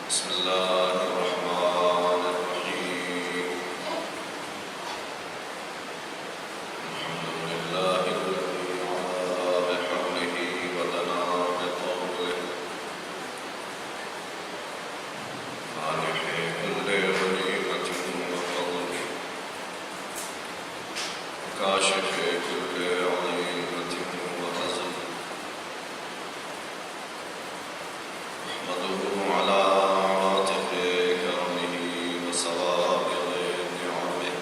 بسم الله الرحمن الرحيم. الحمد لله الذي علا بحمده ودنا بطوله مانح كل غنيمة وفضل كاشف كل عظيمة وهزل أحمده على عاتق كرمه وسوابغ نعمه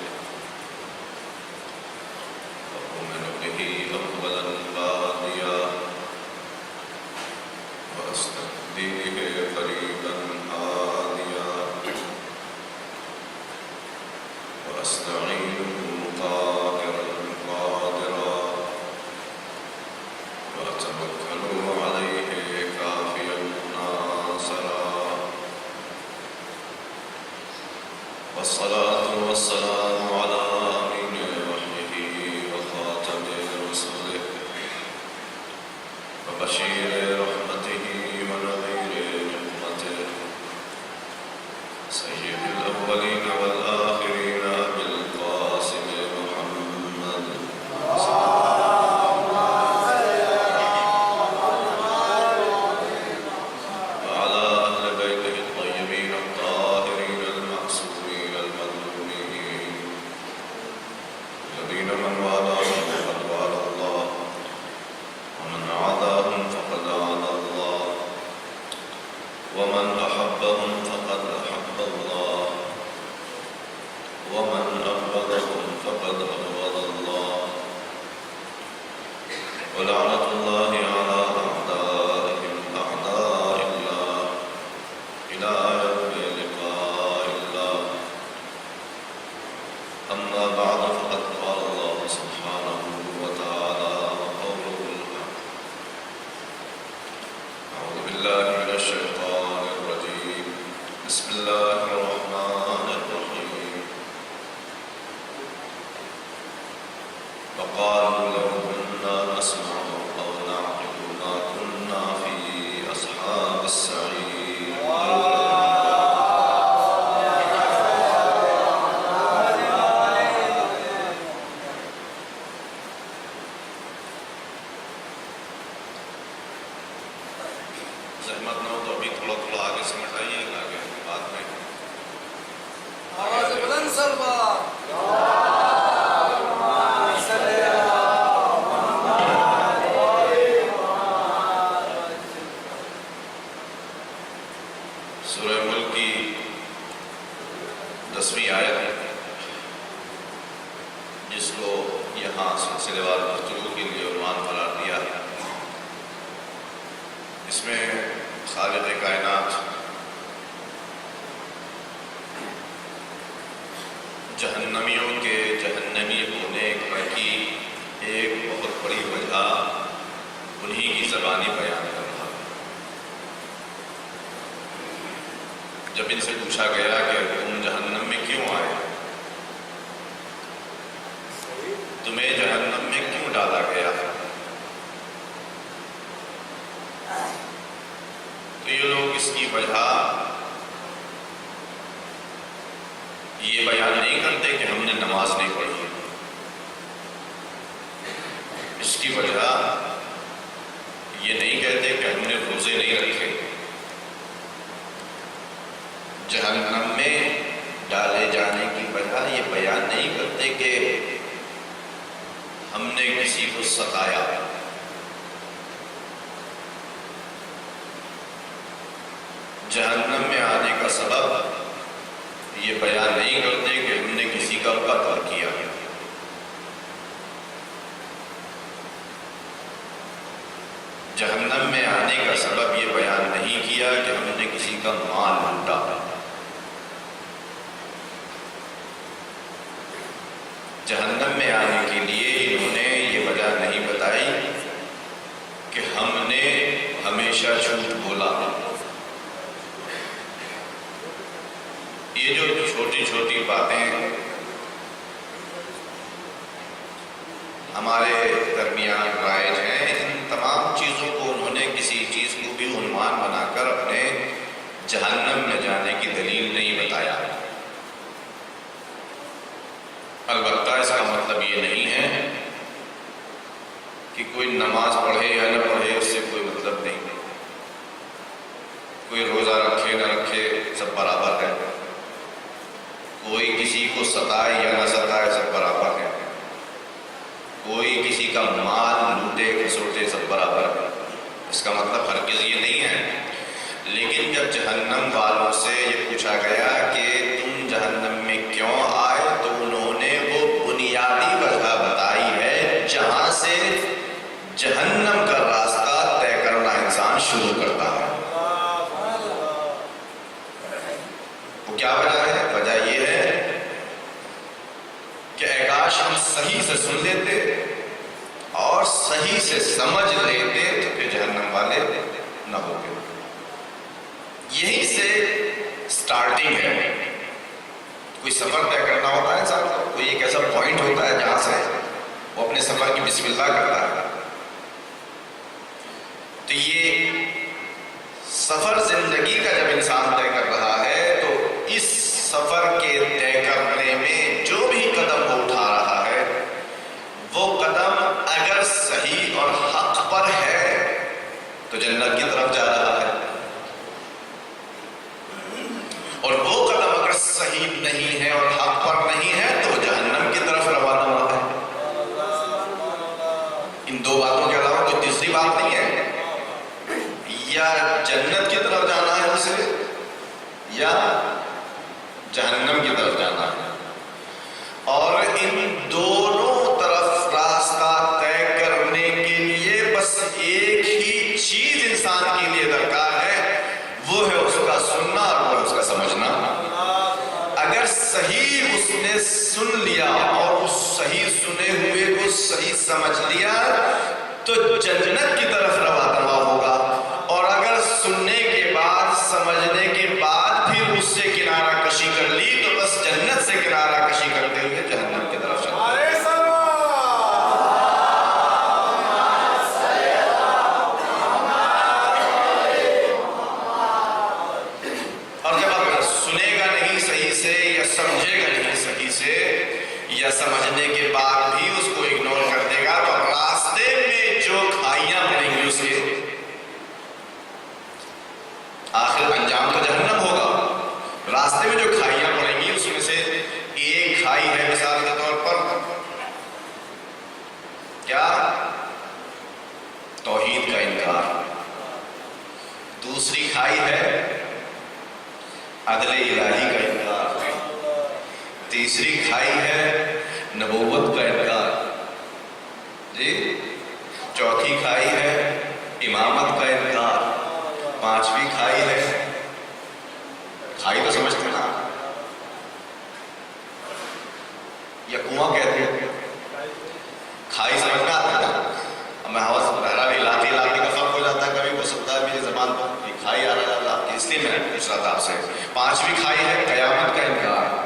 وأؤمن به أولا باديا وأستهديه قريبا هاديا وأستعينه قاهرا قادرا وأتوكل عليه كافيا ناصرا والصلاة والسلام على أمين وحيه وخاتم رسله وبشير رحمته ونذير نقمته سيد الأولين والآخرين أبي القاسم محمد وعلى أهل بيته الطيبين الطاهرين المعصومين المظلومين الذين من والاهم فقد والى الله ومن عاداهم فقد عادى الله ومن أحبهم فقد أحب الله ومن أبغضهم فقد أبغض الله ولعنة الله على أعدائهم أعداء الله إلى يوم لقاء الله. أما بعد فقد قال الله سبحانه وتعالى وقوله الحق. أعوذ بالله من الشيطان الرجيم. بسم الله الرحمن الرحيم. وقالوا لو كنا نسمع أو نعقل ما كنا في أصحاب السعير. زحمت نہ ہو تو ابھی تھوڑا تھوڑا آگے سے مٹائیے آگے بعد میں آواز بلند سلوا سورہ ملک کی 10ویں آیت ہے جس کو یہاں سلسلے وار گفتگو کے لیے عنوان قرار دیا ہے. اس میں خالق کائنات جہنمیوں کے جہنمی ہونے کی ایک بہت بڑی وجہ انہی کی زبانی بیان کر رہا ہے. جب ان سے پوچھا گیا کہ تم جہنم میں کیوں آئے، تمہیں جہنم میں کیوں ڈالا گیا، تو یہ لوگ اس کی وجہ یہ بیان نہیں کرتے کہ ہم نے نماز نہیں پڑھی. اس کی وجہ یہ نہیں کہتے کہ ہم نے روزے نہیں رکھے. جہنم میں ڈالے جانے کی وجہ یہ بیان نہیں کرتے کہ ہم نے کسی کو ستایا. جہنم میں آنے کا سبب یہ بیان نہیں کرتے کہ ہم نے کسی کا قتل کیا. جہنم میں آنے کا سبب یہ بیان نہیں کیا کہ ہم نے کسی کا مال لوٹا. جہنم میں آنے کے لیے انہوں نے یہ وجہ نہیں بتائی کہ ہم نے ہمیشہ جھوٹ بولا. یہ جو چھوٹی چھوٹی باتیں ہمارے درمیان رائج ہیں، ان تمام چیزوں کو انہوں نے کسی چیز کو بھی عنوان بنا کر اپنے جہنم میں یہ نہیں ہے کہ کوئی نماز پڑھے یا نہ پڑھے اس سے کوئی مطلب نہیں، کوئی روزہ رکھے نہ رکھے سب برابر ہے، کوئی کسی کو ستائے یا نہ ستائے سب برابر ہے، کوئی کسی کا مال لوٹے کھسوٹے سب برابر ہے۔ اس کا مطلب ہرگز یہ نہیں ہے۔ لیکن جب جہنم والوں سے یہ پوچھا گیا کہ تم جہنم میں کیوں آئے، تو انہوں نے وہ بنیادی وجہ بتائی ہے جہاں سے جہنم کا راستہ طے کرنا انسان شروع کرتا ہے۔ وہ کیا وجہ ہے؟ وجہ یہ ہے کہ اے کاش ہم صحیح سے سن لیتے اور صحیح سے سمجھ لیتے تو پھر جہنم والے نہ ہوتے۔ یہی سے سٹارٹنگ ہے۔ کوئی سفر طے کرنا ہوتا ہے انسان کو، کوئی ایک ایسا پوائنٹ ہوتا ہے جہاں سے وہ اپنے سفر کی بسم اللہ کرتا ہے۔ تو یہ سفر زندگی کا جب انسان طے کر رہا ہے تو اس سفر کے طے کرنے میں جو بھی قدم وہ اٹھا رہا ہے وہ قدم اگر صحیح اور حق پر ہے تو جنت کی طرف جا رہا ہے، اور وہ قدم اگر صحیح نہیں ہے اور حق پر نہیں ہے تو جہنم کی طرف روانہ ہوا ہے۔ ان دو باتوں کے علاوہ کوئی تیسری بات نہیں ہے، یا جنت کی طرف جانا ہے اسے یا جہنم کی طرف جانا ہے، اور ان دونوں طرف راستہ طے کرنے کے لیے بس ایک ہی چیز انسان کے لیے درکار ہے، وہ ہے اس کا سننا اور وہ ہے اس کا سمجھنا۔ اگر صحیح اس نے سن لیا اور اس صحیح سنے ہوئے کو صحیح سمجھ لیا تو جنت کی طرف روانہ ہوگا، اور اگر سننے کے بعد سمجھنے کے بعد پھر اس سے کنارہ کشی کر لی تو بس جنت سے کنارہ کشی کرتے ہوئے جہنم کی طرف چلتا ہے۔ اور جب اگر سنے گا نہیں صحیح سے یا سمجھے گا نہیں صحیح سے یا سمجھنے کے بعد بھی اس کو اگنور کر دے گا تو راستے میں جو کھائیاں پڑیں گی اس کے آخر انجام تو جہنم ہوگا۔ راستے میں جو کھائیاں پڑیں گی اس میں سے ایک کھائی ہے مثال کے طور پر کیا؟ توحید کا انکار۔ دوسری کھائی ہے عدل الہی کا انکار۔ تیسری کھائی ہے نبوت کا انکار، جی۔ چوتھی کھائی ہے امامت کا انکار۔ پانچویں کھائی ہے، کھائی تو سمجھتے نا، یا کنواں کہتے ہیں، کھائی سمجھ میں آتا ہے نا۔ اب میں بہرحال علاقے کا فرق ہو جاتا ہے، کبھی ہو سکتا ہے میری زبان پر یہ کھائی آ رہا ہے آپ کی، اس لیے میں نے پوچھ رہا تھا آپ سے۔ پانچویں کھائی ہے قیامت کا انکار۔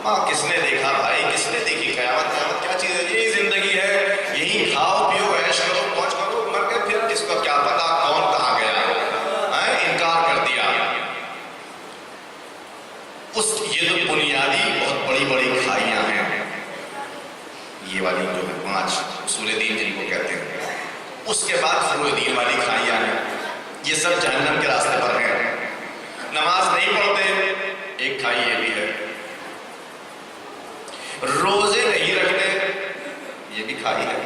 ہاں، کس نے دیکھا بھائی، کس نے دیکھی قیامت؟ قیامت کیا چیز ہے؟ یہی زندگی ہے، یہی کھاؤ پیو عیش کرو موج کرو، مر کے پھر کس کو کیا پتا کون کہاں گیا، انکار کر دیا۔ یہ جو بنیادی بہت بڑی بڑی کھائیاں ہیں، یہ والی جو ہے 5 اصول دین جن کو کہتے ہیں، اس کے بعد فروع دین والی کھائیاں ہیں، یہ سب جہنم کے راستے پر ہیں۔ نماز نہیں پڑھتے، ایک کھائی یہ بھی ہے۔ روزے نہیں رکھتے، یہ بھی کھائی ہے۔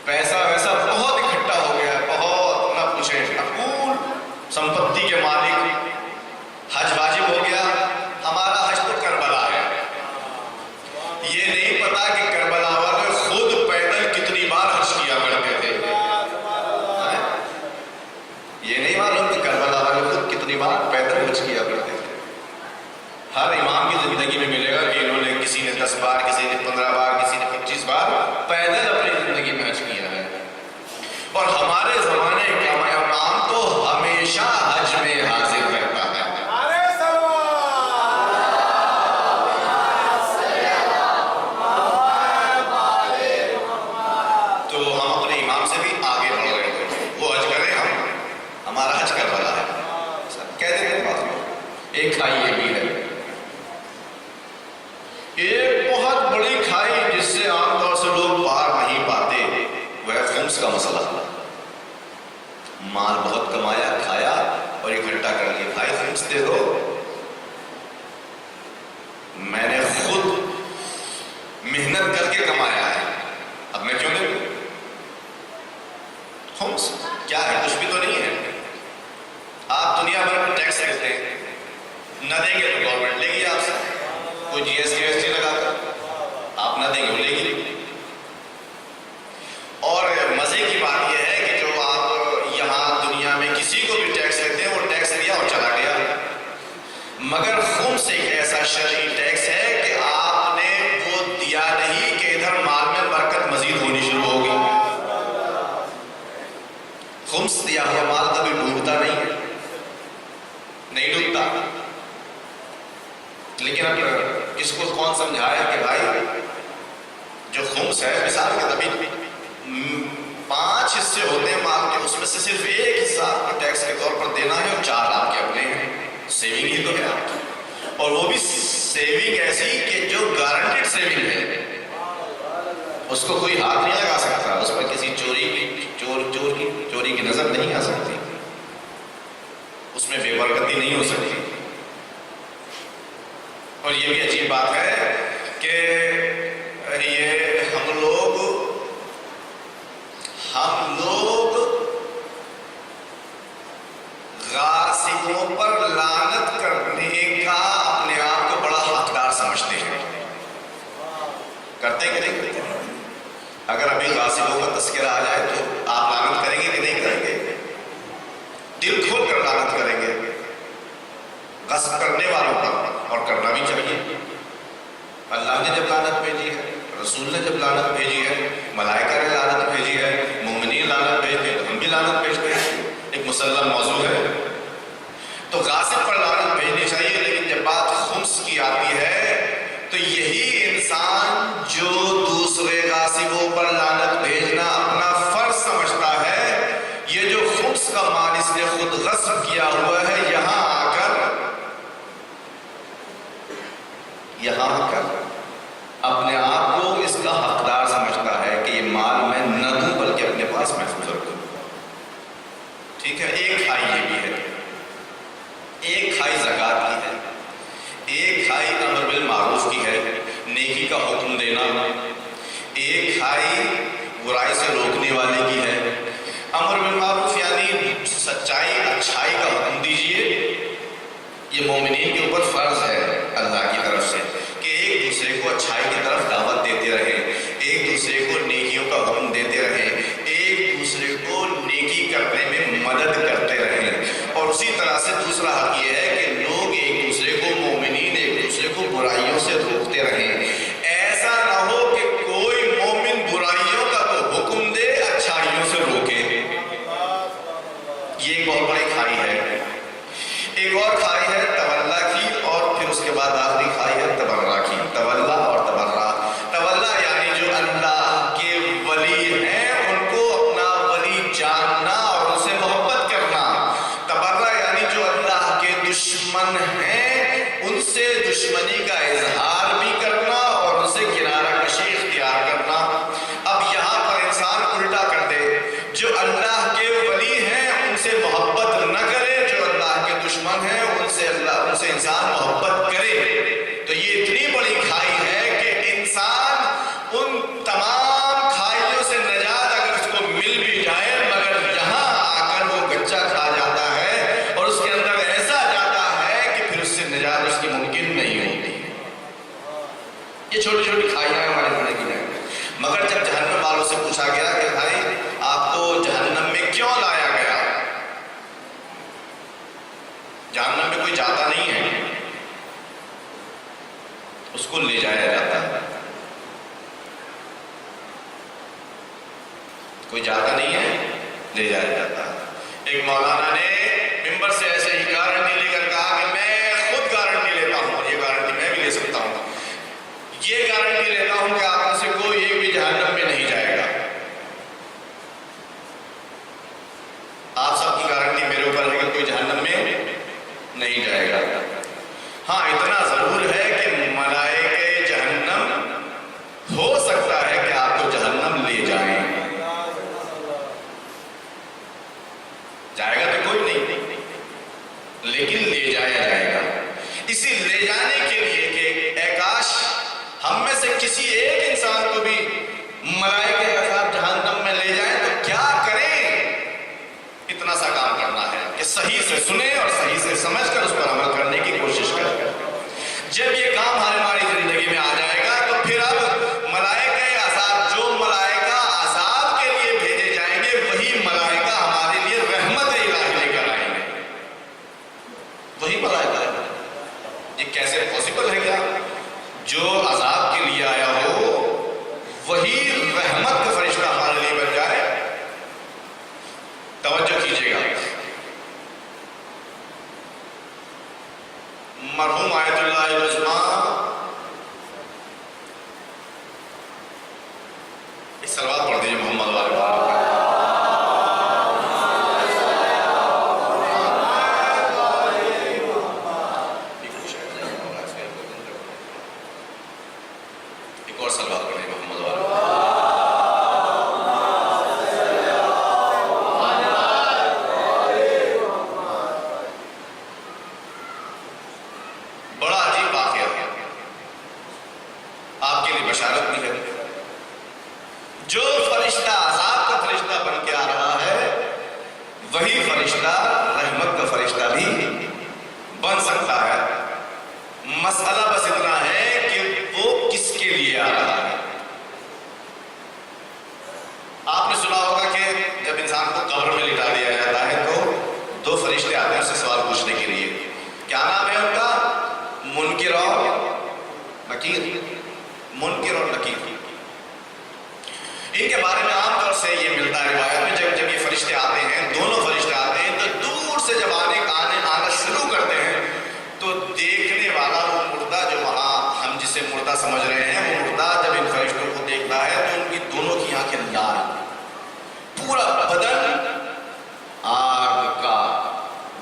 پیسہ ویسا بہت اکٹھا ہو گیا، بہت نہ پوچھیں، اقول سمپتی کے مالک، حج واجب ہو گیا، ہمارا حج تو کربلا ہے۔ یہ نہیں پتا کہ کربلا والے خود پیدل کتنی بار حج کیا کرتے تھے، یہ نہیں معلوم کہ کربلا والے خود کتنی بار پیدل حج کیا کرتے تھے۔ ہر امام کی زندگی میں ملے گا کہ انہوں نے کسی نے 10 بار، کسی نے 15 بار، کسی نے 25 بار پیدل اپنی زندگی میں حج کیا ہے۔ اور ہمارے زمانے کا امام تو ہمیشہ حج میں حاضر رہتا ہے۔ تو ہم اپنے امام سے بھی آگے بڑھ رہے تھے، وہ حج کریں، ہمارا حج کر رہا ہے، کہہ دیتے ہیں بات میں۔ ایک کھائی یہ بھی ہے۔ ایک بہت بڑی دے دو، میں نے خود محنت کر کے کمایا ہے، اب میں کیوں دے دوں؟ خمس کیا ہے؟ کچھ بھی تو نہیں ہے۔ آپ دنیا بھر میں ٹیکس لیتے ہیں، نہ دیں گے تو گورنمنٹ لے گی آپ سے، کوئی جی ایس ٹی لگا کر، آپ نہ دیں گے وہ لے گی۔ اور مزے کی بات یہ ہے کہ جو آپ یہاں دنیا میں کسی کو بھی ٹیکس لیتے ہیں، وہ ٹیکس دیا اور چلا گیا، مگر خمس ایک ایسا شرعی ٹیکس ہے کہ آپ نے وہ دیا نہیں کہ ادھر مال میں برکت مزید ہونی شروع ہوگی۔ خمس دیا ہوا مال کبھی ڈوبتا نہیں ہے، نہیں ڈوبتا۔ لیکن اب اس کو کون سمجھایا کہ بھائی جو خمس ہے، مثال کے طبی 5 حصے ہوتے ہیں مال کے، اس میں سے صرف 1 حصہ آپ کو ٹیکس کے طور پر دینا ہے اور 4 آپ کے اپنے ہیں، سیونگ ہی تو ہے آپ کی، اور وہ بھی سیونگ ایسی کہ جو گارنٹیڈ سیونگ ہے، اس کو کوئی ہاتھ نہیں لگا سکتا، اس پر کسی چوری کی نظر نہیں آ سکتی، اس میں بے برکتی نہیں ہو سکتی۔ اور یہ بھی عجیب بات ہے کہ یہ ہم لوگ غاصبوں پر لعنت کرنے کا اپنے آپ کو بڑا حقدار سمجھتے ہیں، کرتے کہ نہیں کرتے؟ اگر ابھی غاصبوں کا تذکرہ آ جائے تو آپ لعنت کریں گے کہ نہیں کریں گے؟ دل کھول کر لعنت کریں گے غصب کرنے والوں پر، اور کرنا بھی چاہیے۔ اللہ نے جب لعنت بھیجی ہے، رسول نے جب لعنت بھیجی ہے، ملائکہ نے لعنت بھیجی ہے، مومنین لعنت بھیجتے ہیں، تو ہم بھی لعنت بھیجتے ہیں، ایک مسلم موضوع ہے۔ تو غاصب پر لعنت بھیجنی چاہیے، لیکن جب بات خمس کی آتی ہے تو یہی انسان جو دوسرے غاصبوں پر لعنت بھیجنا اپنا فرض سمجھتا ہے، یہ جو خمس کا مال اس نے خود غصب کیا ہوا ہے، یہاں آ کر اپنے آپ کو اس کا حقدار سمجھتا ہے کہ یہ مال میں نہ دوں بلکہ اپنے پاس محفوظ رکھوں۔ ٹھیک ہے، ایک کھائی یہ بھی ہے، ایک کھائی زکوٰۃ کی ہے، ایک کھائی امر بالمعروف کی ہے، نیکی کا حکم دینا، ایک کھائی برائی سے روکنے والے کی ہے۔ امر بالمعروف یعنی سچائی اچھائی کا حکم دیجیے، یہ مومنین کے اوپر فرض ہے اللہ کی طرف سے کہ ایک دوسرے کو اچھائی کی طرف دعوت دیتے رہیں، ایک دوسرے کو نیکیوں کا حکم دیتے رہیں، ایک دوسرے کو نیکی کرنے میں مدد کرتے رہیں۔ اور اسی طرح سے دوسرا حق یہ ہے کہ لوگ ایک دوسرے کو، مومنین ایک دوسرے کو برائیوں سے روکتے رہیں۔ ایسا نہ ہو کہ کوئی مومن برائیوں کا تو حکم دے، اچھائیوں سے روکے۔ یہ ایک بہت بڑی کھائی ہے۔ ایک اور کھائی ہے تولا کی، اور پھر اس کے بعد آخری کھائی ہے تبرہ کی۔ تولا اور تبرہ، تولا یعنی جو اللہ کے ولی ہیں ان کو اپنا ولی جاننا اور ان سے محبت کرنا، تبرہ یعنی جو اللہ کے دشمن ہیں ان سے دشمنی کا اظہار بھی کرنا اور ان سے کنارہ کشی اختیار کرنا۔ اب یہاں پر انسان الٹا کر دے، جو اللہ کے ولی ہیں ان سے محبت نہ کرے، جو اللہ کے دشمن ہیں ان سے انسان محبت کرے، تو یہ اتنی بڑی کھائی ہے کہ انسان ان تمام کھائیوں سے نجات اگر اس کو مل بھی جائے، مگر یہاں آ کر وہ گچا کھا جاتا ہے اور اس کے اندر ایسا جاتا ہے کہ پھر اس سے نجات اس کی ممکن نہیں ہوتی۔ یہ چھوٹی چھوٹی کھائیاں ہمارے زندگی میں، مگر جب جہنم والوں سے پوچھا گیا کہ بھائی آپ کو جہنم میں کیوں لایا گیا؟ جہنم میں کوئی جاتا نہیں ہے، اس کو لے جایا جاتا ہے۔ کوئی جاتا نہیں ہے، لے جایا جاتا ہے۔ ایک مولانا نے ممبر سے ایسے ہی گارنٹی لے کر کہا کہ میں خود گارنٹی لیتا ہوں، یہ گارنٹی میں بھی لے سکتا ہوں، یہ گارنٹی لیتا ہوں کہ آپ میں سے کوئی ایک بھی جہنم میں نہیں جائے گا۔ آپ سب کی گارنٹی میرے اوپر ہے کہ کوئی جہنم میں نہیں جائے گا۔ ہاں اتنا ضرور ہے کہ ملائکہ جہنم ہو سکتا ہے کہ آپ کو جہنم لے جائیں، جائے گا تو لیکن لے جایا جائے گا۔ اسی لے جانے کے لیے کہ اے کاش ہم میں سے کسی ایک انسان کو بھی ملائکہ کے ساتھ جہنم میں لے جائیں تو کیا کریں، اتنا سا کام کرنا ہے کہ صحیح سے سنیں اور صحیح سے سمجھ کر اس پر عمل کرنے کی کوشش کریں۔ جب یہ کام ہماری زندگی میں آ جائے گا تو پھر اب ملائکہ عذاب، جو ملائکہ عذاب کے لیے بھیجے جائیں گے وہی ملائکہ ہمارے لیے رحمت الہی لے کر آئیں گے، وہی ملائکہ ہے۔ یہ کیسے پاسبل ہے؟ کیا جو عذاب کے لیے آیا ہو وہی رحمت کا فرشتہ ہمارے لیے بن جائے؟ توجہ کیجیے گا، مرحوم آیت اللہ العظمیٰ ایک صلوات پڑھ دیجیے محمد والے ایک اور صلوات پڑھ دیجیے محمد والے۔ بڑا عجیب واقعہ ہے، آپ کے لیے بشارت بھی ہے۔ جو فرشتہ عذاب کا فرشتہ بن کے آ رہا ہے وہی فرشتہ رحمت کا فرشتہ بھی بن سکتا ہے۔ مسئلہ بس اتنا ہے کہ وہ کس کے لیے آ رہا ہے۔ آپ نے سنا ہوگا کہ جب انسان کو قبر میں لٹا دیا جاتا ہے تو دو فرشتے آتے ہیں اس سے سوال پوچھنے کے لیے۔ کیا نام ہے ان کا؟ منکر اور نکیر۔ منکر اور نکیر، ان کے بارے میں عام طور سے یہ ملتا ہے روایت میں، جب یہ فرشتے آتے ہیں، دونوں فرشتے آتے ہیں تو دور سے جب آنا شروع کرتے ہیں تو دیکھنے والا وہ مردہ جو وہاں ہم جسے مردہ سمجھ رہے ہیں، وہ مردہ جب ان فرشتوں کو دیکھتا ہے تو ان کی دونوں کی آنکھیں لال، پورا بدن آگ کا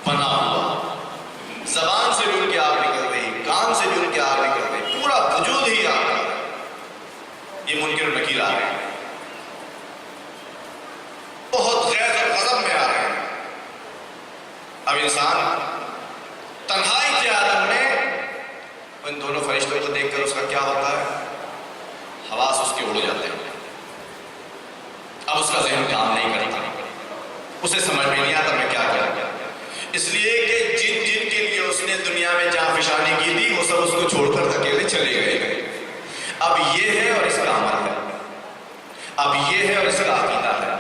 بنا ہوا، زبان سے بھی ان کی آگ نکل رہی، کان سے بھی ان کی آگ نکل رہی، پورا وجود ہی آگ کا۔ یہ منکر و نکیر آ رہے ہیں، بہت غیظ اور غضب میں آ رہے ہیں۔ اب انسان تنہائی کے عالم میں ان دونوں فرشتوں کو دیکھ کر اس کا کیا ہوتا ہے؟ حواس اس کے اڑ جاتے ہیں، اب اس کا ذہن کام نہیں کرتا، اسے سمجھ میں نہیں آتا میں کیا کروں، اس لیے کہ جن جن کے لیے اس نے دنیا میں جہاں فشانی کی تھی وہ سب اس کو چھوڑ کر اکیلے چلے گئے۔ اب یہ ہے اور اس کا عمل ہے، اب یہ ہے اور اس کا عقیدہ ہے،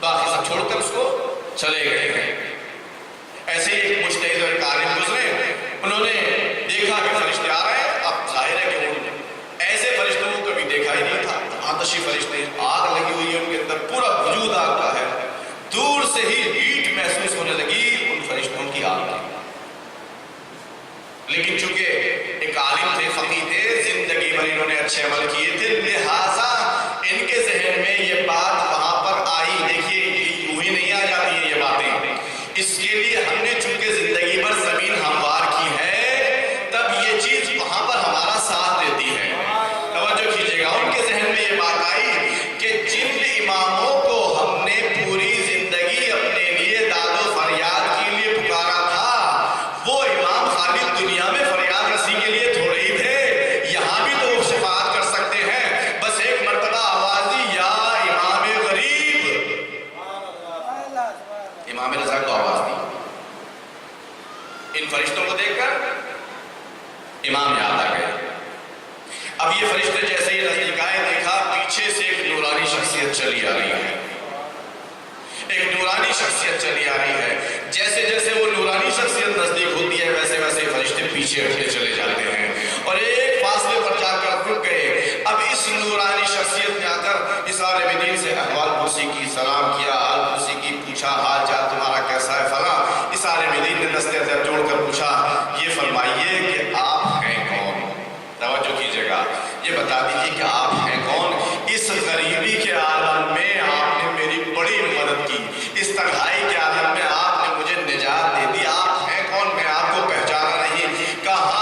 باقی سب چھوڑ کر اس کو چلے گئے۔ ایسے ہی ایک مجتہد اور ایک عالم گزرے، انہوں نے دیکھا کہ فرشتے آ رہے ہیں، اب ظاہر ہے کہ انہوں نے ایسے فرشتوں کو کبھی دیکھا ہی نہیں تھا، آتشی فرشتے، آگ لگی ہوئی ہے ان کے اندر، پورا وجود آگ کا ہے، دور سے ہی ہیٹ محسوس ہونے لگی ان فرشتوں کی آگ کی۔ لیکن چونکہ ایک عالم تھے، فقیہ تھے، زندگی بھر انہوں نے اچھے عمل کیے تھے، لہٰذا ان کے ذہن میں یہ بات وہاں پر آئی۔ دیکھیے یوں ہی نہیں آ جاتی ہیں یہ باتیں، اس کے لیے ہم نے چونکہ زندگی بھر زمین ہموار کی ہے تب یہ چیز وہاں پر ہمارا ساتھ دیتی ہے۔ توجہ کیجیے گا، ان کے ذہن میں یہ بات آئی کہ جن اماموں کو ہم نے پوری زندگی اپنے لیے داد و فریاد کے لیے پکارا تھا، وہ امام خالی دنیا میں فریاد رسی کے لیے تھوڑے ہی تھے، یہاں بھی تو وہ شفاعت کر سکتے ہیں، بس ایک مرتبہ آواز دی، یا امام غریب، امام رضا کو آواز دی۔ ان فرشتوں کو دیکھ کر امام یاد آ گئے۔ اب یہ فرشتے جیسے ہی نزدیک آئے، دیکھا پیچھے سے ایک نورانی شخصیت چلی آ رہی ہے، ایک نورانی شخصیت چلی آ رہی ہے۔ جیسے جیسے وہ نورانی شخصیت نزدیک ہوتی ہے ویسے ویسے فرشتے پیچھے ہٹتے چلے جاتے ہیں اور ایک فاصلے پر جا کر رک گئے۔ اب اس نورانی شخصیت نے آ کر اس عالم دین سے احوال پرسی کی، سلام کیا، حال پرسی کی، پوچھا حال چال تمہارا کیسا ہے فلاں۔ اس عالم دین نے دستے ادب جوڑ کر پوچھا، یہ فرمائیے کہ آپ ہیں کون؟ توجہ کیجیے گا، یہ بتا دیجیے کہ آپ ہیں کون؟ اس غریبی کے عالم میں آپ نے میری بڑی مدد کی، اس تنہائی کے عالم میں آپ نے مجھے نجات دے دی، آپ ہیں کون؟ میں آپ کو پہچانا نہیں، کہا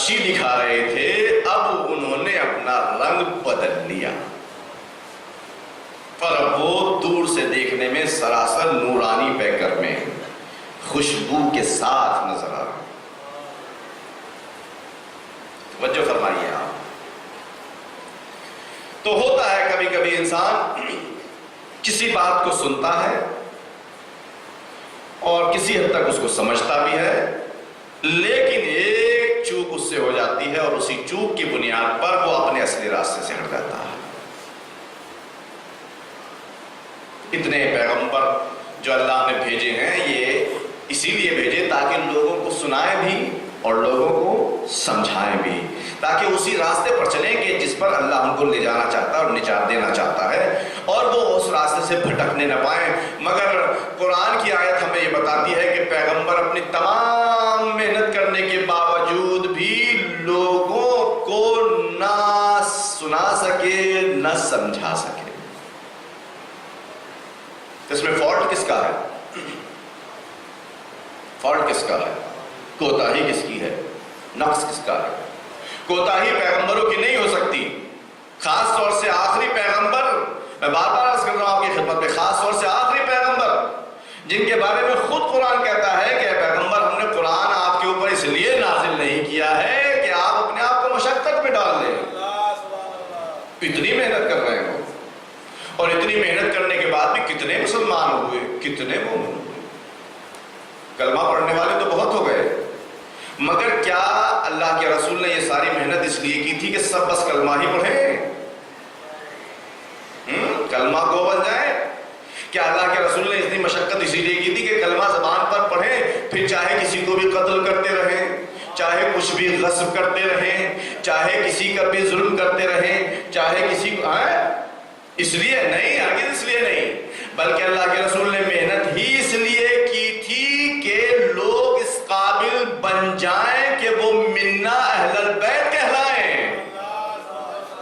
نقشی دکھا رہے تھے، اب انہوں نے اپنا رنگ بدل لیا، پر اب وہ دور سے دیکھنے میں سراسر نورانی پیکر میں خوشبو کے ساتھ نظر آ رہے۔ توجہ فرمائیے آپ۔ تو ہوتا ہے کبھی کبھی انسان کسی بات کو سنتا ہے اور کسی حد تک اس کو سمجھتا بھی ہے، لیکن ایک چوک اس سے ہو جاتی ہے اور اسی چوک کی بنیاد پر وہ اپنے اصلی راستے سے ہٹ جاتا ہے۔ اتنے پیغمبر جو اللہ نے بھیجے ہیں، یہ اسی لیے بھیجے تاکہ لوگوں کو سنائیں بھی اور لوگوں کو سمجھائیں بھی، تاکہ اسی راستے پر چلیں کہ جس پر اللہ ان کو لے جانا چاہتا ہے اور نجات دینا چاہتا ہے، اور وہ اس راستے سے بھٹکنے نہ پائیں۔ مگر قرآن کی آیت ہمیں یہ بتاتی ہے کہ پیغمبر اپنی تمام محنت کرنے کے باوجود بھی لوگوں کو نہ سنا سکے نہ سمجھا سکے۔ اس میں فالٹ کس کا ہے؟ فالٹ کس کا ہے؟ کوتاہی کس کی ہے؟ نقص کس کا ہے؟ کوتاہی پیغمبروں کی نہیں ہو سکتی، خاص طور سے آخری پیغمبر، میں بار بار عرض کر رہا ہوں آپ کی خدمت میں، خاص طور سے آخری پیغمبر جن کے بارے میں خود قرآن کہتا ہے کہ اے پیغمبر، ہم نے قرآن آپ کے اوپر اس لیے نازل نہیں کیا ہے کہ آپ اپنے آپ کو مشقت میں ڈال لیں۔ اتنی محنت کر رہے ہیں اور اتنی محنت کرنے کے بعد بھی کتنے مسلمان ہوئے، کتنے مومن ہوئے۔ کلمہ پڑھنے والے تو بہت ہو گئے، مگر کیا اللہ کے رسول نے یہ ساری محنت اس لیے کی تھی کہ سب بس کلمہ ہی پڑھیں، کلمہ کو بن جائے؟ کیا اللہ کے رسول نے اتنی مشقت اسی لیے کی تھی کہ کلمہ زبان پر پڑھیں، پھر چاہے کسی کو بھی قتل کرتے رہیں، چاہے کچھ بھی غصب کرتے رہیں، چاہے کسی کا بھی ظلم کرتے رہیں، چاہے کسی کو اس لیے نہیں، ہرگز اس لیے نہیں، بلکہ اللہ کے رسول نے محنت ہی اس لیے کی تھی کہ لوگ اس قابل بن جائیں کہ وہ منا اہل البیت کہلائیں۔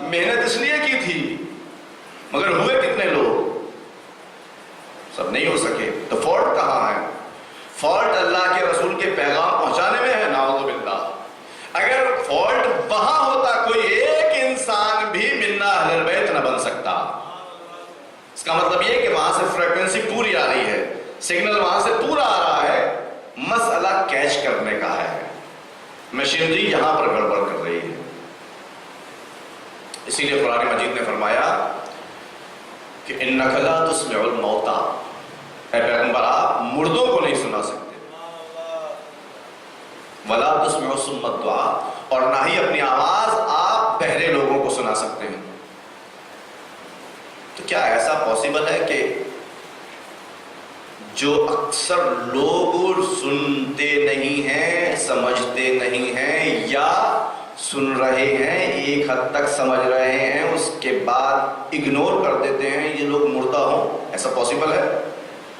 محنت اس لیے کی تھی، مگر ہوئے کتنے لوگ؟ سب نہیں ہو سکے۔ تو فالٹ کہاں ہے؟ فالٹ اللہ کے رسول کے پیغام پہنچانے میں ہے، نعوذ باللہ۔ اگر فالٹ وہاں ہوتا، کوئی ایک انسان بھی منا اہل البیت نہ بن سکتا۔ اس کا مطلب یہ کہ وہاں سے فریکوینسی پوری آ رہی ہے، سگنل وہاں سے پورا آ رہا ہے، مسئلہ کیچ کرنے کا ہے، مشینری یہاں پر گڑبڑ کر رہی ہے۔ اسی لیے قرآن مجید نے فرمایا کہ اِنَّكَ لَا تُسْمِعُ الْمَوْتَى، اے پیغمبر آپ مردوں کو نہیں سنا سکتے، وَلَا تُسْمِعُ الصُّمَّ الدُّعَاء، اور نہ ہی اپنی آواز آپ بہرے لوگوں کو سنا سکتے ہیں۔ تو کیا ایسا پاسبل ہے کہ جو اکثر لوگ سنتے نہیں ہیں، سمجھتے نہیں ہیں، یا سن رہے ہیں، ایک حد تک سمجھ رہے ہیں، اس کے بعد اگنور کر دیتے ہیں، یہ لوگ مردہ ہوں؟ ایسا پاسبل ہے؟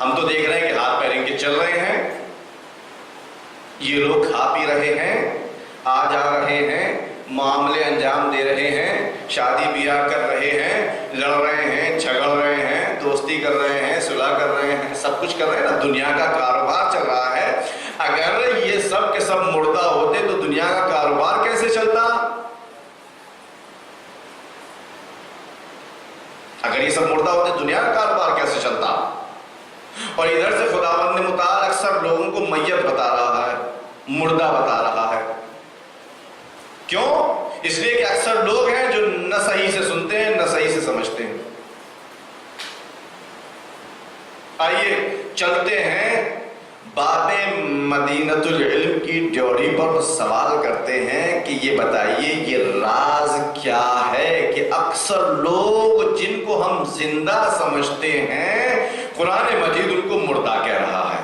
ہم تو دیکھ رہے ہیں کہ ہاتھ پیریں کے چل رہے ہیں، یہ لوگ کھا پی رہے ہیں، آ جا رہے ہیں، معاملے انجام دے رہے ہیں، شادی بیاہ کر رہے ہیں، لڑ رہے ہیں، جھگڑ رہے ہیں، دوستی کر رہے ہیں، صلح کر رہے ہیں، سب کچھ کر رہے ہیں نا، دنیا کا کاروبار چل رہا ہے۔ اگر یہ سب کے سب مردہ ہوتے تو دنیا کا کاروبار کیسے چلتا؟ اگر یہ سب مردہ ہوتے دنیا کا کاروبار کیسے چلتا؟ اور ادھر سے خداوند متعال اکثر لوگوں کو میت بتا رہا ہے، مردہ بتا رہا ہے۔ کیوں؟ اس لیے کہ اکثر لوگ ہیں جو نہ صحیح سے سنتے ہیں نہ صحیح سے سمجھتے ہیں۔ آئیے چلتے ہیں باب مدینۃ العلم کی ڈیوری پر، سوال کرتے ہیں کہ یہ بتائیے یہ راز کیا ہے کہ اکثر لوگ جن کو ہم زندہ سمجھتے ہیں قرآن مجید ان کو مردہ کہہ رہا ہے۔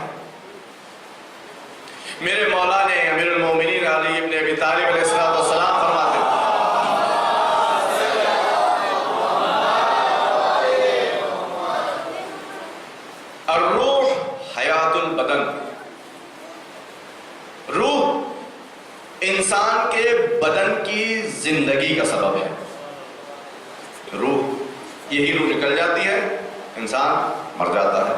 میرے مولا نے امیر المومنین علی ابن ابی طالب علیہ السلام فرماتے ہیں الروح حیات البدن، روح انسان کے بدن کی زندگی کا سبب ہے۔ روح، یہی روح نکل جاتی ہے انسان مر جاتا ہے،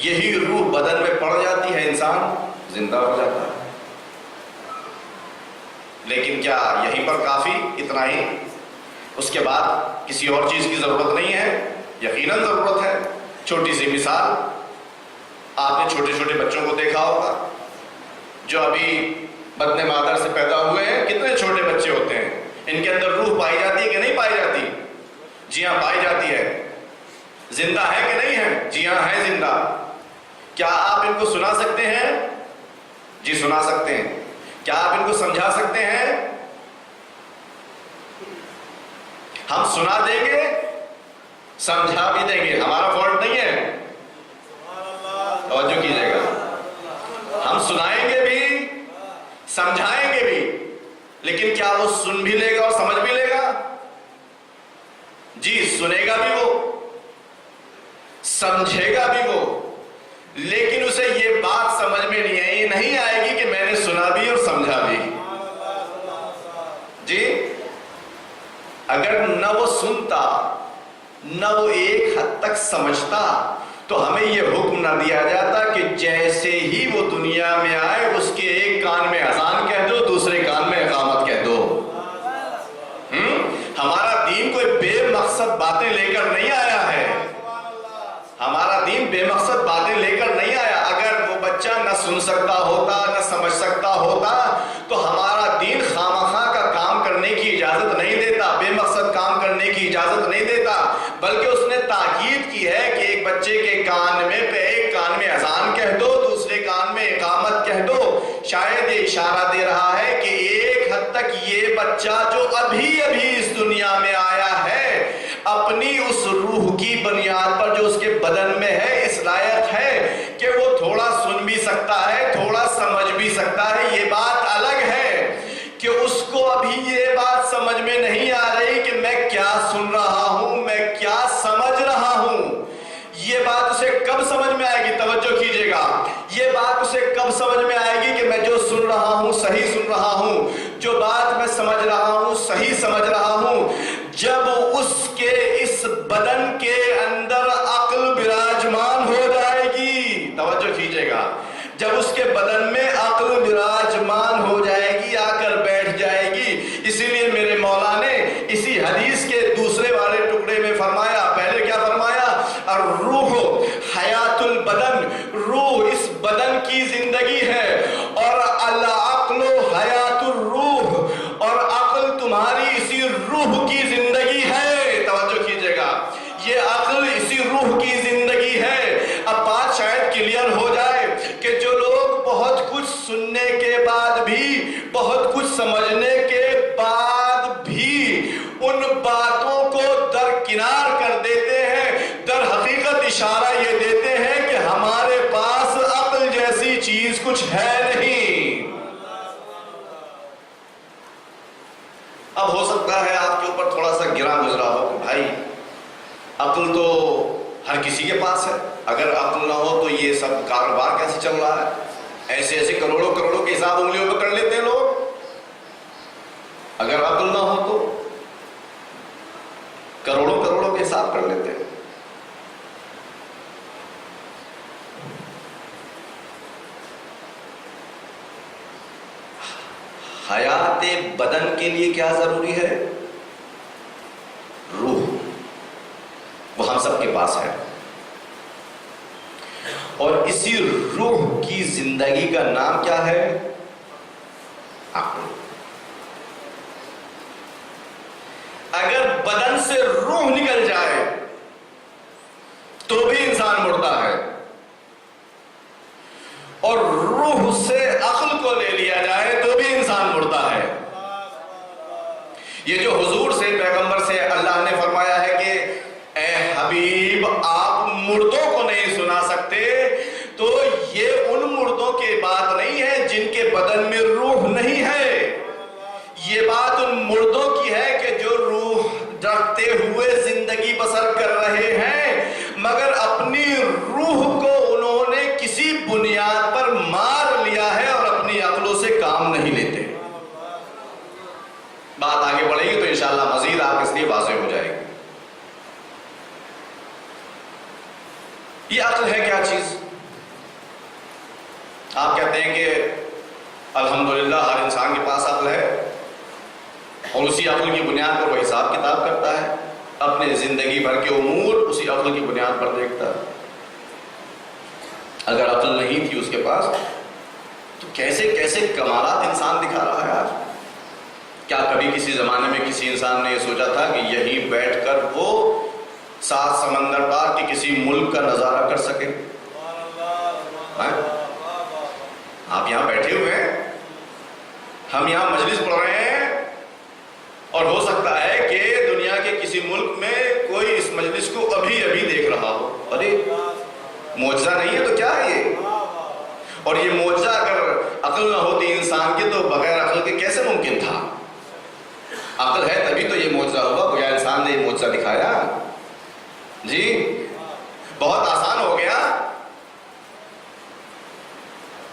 یہی روح بدن میں پڑ جاتی ہے انسان زندہ ہو جاتا ہے۔ لیکن کیا یہیں پر کافی؟ اتنا ہی؟ اس کے بعد کسی اور چیز کی ضرورت نہیں ہے؟ یقیناً ضرورت ہے۔ چھوٹی سی مثال، آپ نے چھوٹے چھوٹے بچوں کو دیکھا ہوگا جو ابھی بدن مادر سے پیدا ہوئے ہیں، کتنے چھوٹے بچے ہوتے ہیں، ان کے اندر روح پائی جاتی ہے کہ نہیں پائی جاتی؟ جی ہاں پائی جاتی ہے۔ زندہ ہے کہ نہیں ہے؟ جی ہاں ہے زندہ۔ کیا آپ ان کو سنا سکتے ہیں؟ جی سنا سکتے ہیں۔ کیا آپ ان کو سمجھا سکتے ہیں؟ ہم سنا دیں گے، سمجھا بھی دیں گے، ہمارا فالٹ نہیں ہے۔ توجہ کیجئے گا، ہم سنائیں گے بھی، سمجھائیں گے بھی، لیکن کیا وہ سن بھی لے گا اور سمجھ بھی لے گا؟ جی سنے گا بھی وہ، سمجھے گا بھی وہ، لیکن اسے یہ بات سمجھ میں نہیں آئے گی کہ میں نے سنا بھی اور سمجھا بھی۔ جی اگر نہ وہ سنتا نہ وہ ایک حد تک سمجھتا تو ہمیں یہ حکم نہ دیا جاتا کہ جیسے ہی وہ دنیا میں آئے اس کے ایک کان میں اذان کہہ دو، دوسرے کان میں اقامت کہہ دو۔ ہمارا دین کوئی بے مقصد باتیں لے کر نہیں آیا ہے، ہمارا دین بے مقصد باتیں لے کر نہیں آیا۔ اگر وہ بچہ نہ سن سکتا ہوتا نہ سمجھ سکتا ہوتا تو ہمارا دین خامخواہ کا کام کرنے کی اجازت نہیں دیتا، بے مقصد کام کرنے کی اجازت نہیں دیتا، بلکہ اس نے تاکید کی ہے کہ ایک بچے کے کان میں ایک کان میں اذان کہہ دو، دوسرے کان میں اقامت کہہ دو۔ شاید یہ اشارہ دے رہا ہے کہ ایک حد تک یہ بچہ جو ابھی اس دنیا میں آیا ہے اپنی اس روح کی بنیاد پر جو اس کے بدن میں ہے اس لائق ہے کہ وہ تھوڑا سن بھی سکتا ہے، تھوڑا سمجھ بھی سکتا ہے۔ یہ بات الگ ہے کہ اس کو ابھی یہ بات سمجھ میں نہیں آ رہی کہ میں کیا سن رہا ہوں، میں کیا سمجھ رہا ہوں۔ یہ بات اسے کب سمجھ میں آئے گی؟ توجہ کیجئے گا، یہ بات اسے کب سمجھ میں آئے گی کہ میں جو سن رہا ہوں صحیح سن رہا ہوں، جو بات میں سمجھ رہا ہوں صحیح سمجھ رہا ہوں، جب اس کے اس بدن کے اندر عقل براجمان ہو جائے گی۔ توجہ کیجئے گا، جب اس کے بدن میں عقل براجمان ہو جائے گی، آ کر بیٹھ جائے گی۔ اسی لیے میرے مولا نے اسی حدیث کے دوسرے والے ٹکڑے میں فرمایا، پہلے کیا فرمایا؟ الروح حیات البدن، روح اس بدن کی زندگی ہے، اور العقل حیات الروح، اور عقل تمہاری اسی روح کی زندگی ہے۔ توجہ کیجئے گا، یہ عقل اسی روح کی زندگی ہے۔ اب بات شاید کلیئر ہو جائے کہ جو لوگ بہت کچھ سننے کے بعد بھی، بہت کچھ سمجھنے کے بعد بھی ان باتوں کو درکنار کر دیتے ہیں، در حقیقت اشارہ یہ دیتے ہیں کہ ہمارے پاس عقل جیسی چیز کچھ ہے نہیں۔ اب ہو سکتا ہے آپ کے اوپر تھوڑا سا گرا گزرا ہو کہ بھائی عقل تو ہر کسی کے پاس ہے، اگر عقل نہ ہو تو یہ سب کاروبار کیسے چل رہا ہے؟ ایسے کروڑوں کروڑوں کے حساب انگلیوں پہ کر لیتے ہیں لوگ۔ اگر عقل نہ ہو تو کروڑوں کروڑوں کے حساب کر لیتے ہیں۔ حیات بدن کے لیے کیا ضروری ہے؟ روح، وہ ہم سب کے پاس ہے، اور اسی روح کی زندگی کا نام کیا ہے؟ عقل۔ اگر بدن سے روح نکل جائے تو بھی انسان مردہ ہے، اور روح سے عقل کو لے لیا جائے تو بھی انسان مردہ ہے۔ یہ جو حضور سے، پیغمبر سے اللہ نے فرمایا ہے کہ اے حبیب آپ مردوں کو نہیں سنا سکتے، تو یہ ان مردوں کی بات نہیں ہے جن کے بدن میں روح نہیں ہے، یہ بات ان مردوں کی ہے کہ جو روح رکھتے ہوئے زندگی بسر کر رہے ہیں، مگر اپنی روح کو انہوں نے کسی بنیاد پر مار لیا ہے اور اپنی عقلوں سے کام نہیں لیتے۔ بات آگے بڑھے گی تو انشاءاللہ مزید آپ اس لیے واضح ہو جائے گی۔ یہ عقل ہے کیا چیز؟ آپ کہتے ہیں کہ الحمدللہ ہر انسان کے پاس عقل ہے، اور اسی عقل کی بنیاد پر وہ حساب کتاب کرتا ہے، اپنے زندگی بھر کے امور اسی عقل کی بنیاد پر دیکھتا ہے۔ اگر عقل نہیں تھی اس کے پاس تو کیسے کیسے کمالات انسان دکھا رہا ہے آج۔ کیا کبھی کسی زمانے میں کسی انسان نے یہ سوچا تھا کہ یہیں بیٹھ کر وہ 7 سمندر پار کے کسی ملک کا نظارہ کر سکے؟ آپ یہاں بیٹھے ہوئے ہیں، ہم یہاں مجلس پڑھ رہے ہیں، اور ہو سکتا ہے کہ دنیا کے کسی ملک میں کوئی اس مجلس کو ابھی دیکھ رہا ہو۔ ارے معجزہ نہیں ہے تو کیا ہے یہ؟ اور یہ معجزہ اگر عقل نہ ہوتی انسان کی تو بغیر عقل کے کیسے ممکن تھا؟ عقل ہے تبھی تو یہ معجزہ ہوا، بغیر انسان نے یہ معجزہ دکھایا۔ جی بہت آسان ہو گیا،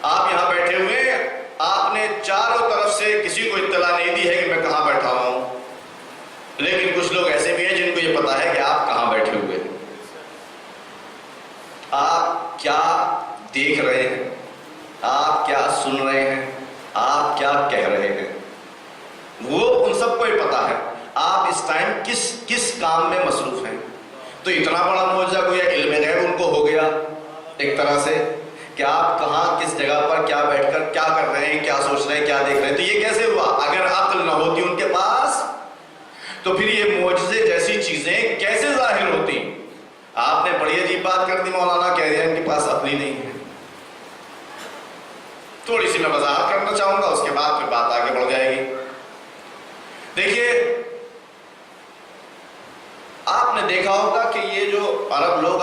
آپ یہاں بیٹھے ہوئے، آپ نے چاروں طرف سے کسی کو اطلاع نہیں دی ہے کہ میں کہاں بیٹھا ہوں، لیکن کچھ لوگ ایسے بھی ہیں جن کو یہ پتا ہے کہ آپ کہاں بیٹھے ہوئے ہیں، آپ کیا دیکھ رہے ہیں، آپ کیا سن رہے ہیں، آپ کیا کہہ رہے ہیں، وہ ان سب کو ہی پتا ہے آپ اس ٹائم کس کام میں مصروف ہیں۔ تو اتنا بڑا معجزہ گویا علم غیب ان کو ہو گیا ایک طرح سے، کہ آپ کہاں کس جگہ پر کیا بیٹھ کر کیا کر رہے ہیں، کیا سوچ رہے ہیں، کیا دیکھ رہے ہیں۔ تو یہ کیسے ہوا؟ اگر عقل نہ ہوتی ان کے پاس تو پھر یہ معجزے جیسی چیزیں کیسے ظاہر ہوتی؟ آپ نے بڑی عجیب بات کر دی، مولانا کہہ رہے ہیں ان کے پاس عقل ہی نہیں ہے۔ تھوڑی سی میں وضاحت کرنا چاہوں گا، اس کے بعد پھر بات آگے بڑھ جائے گی۔ دیکھیے آپ نے دیکھا ہوگا کہ یہ جو عرب لوگ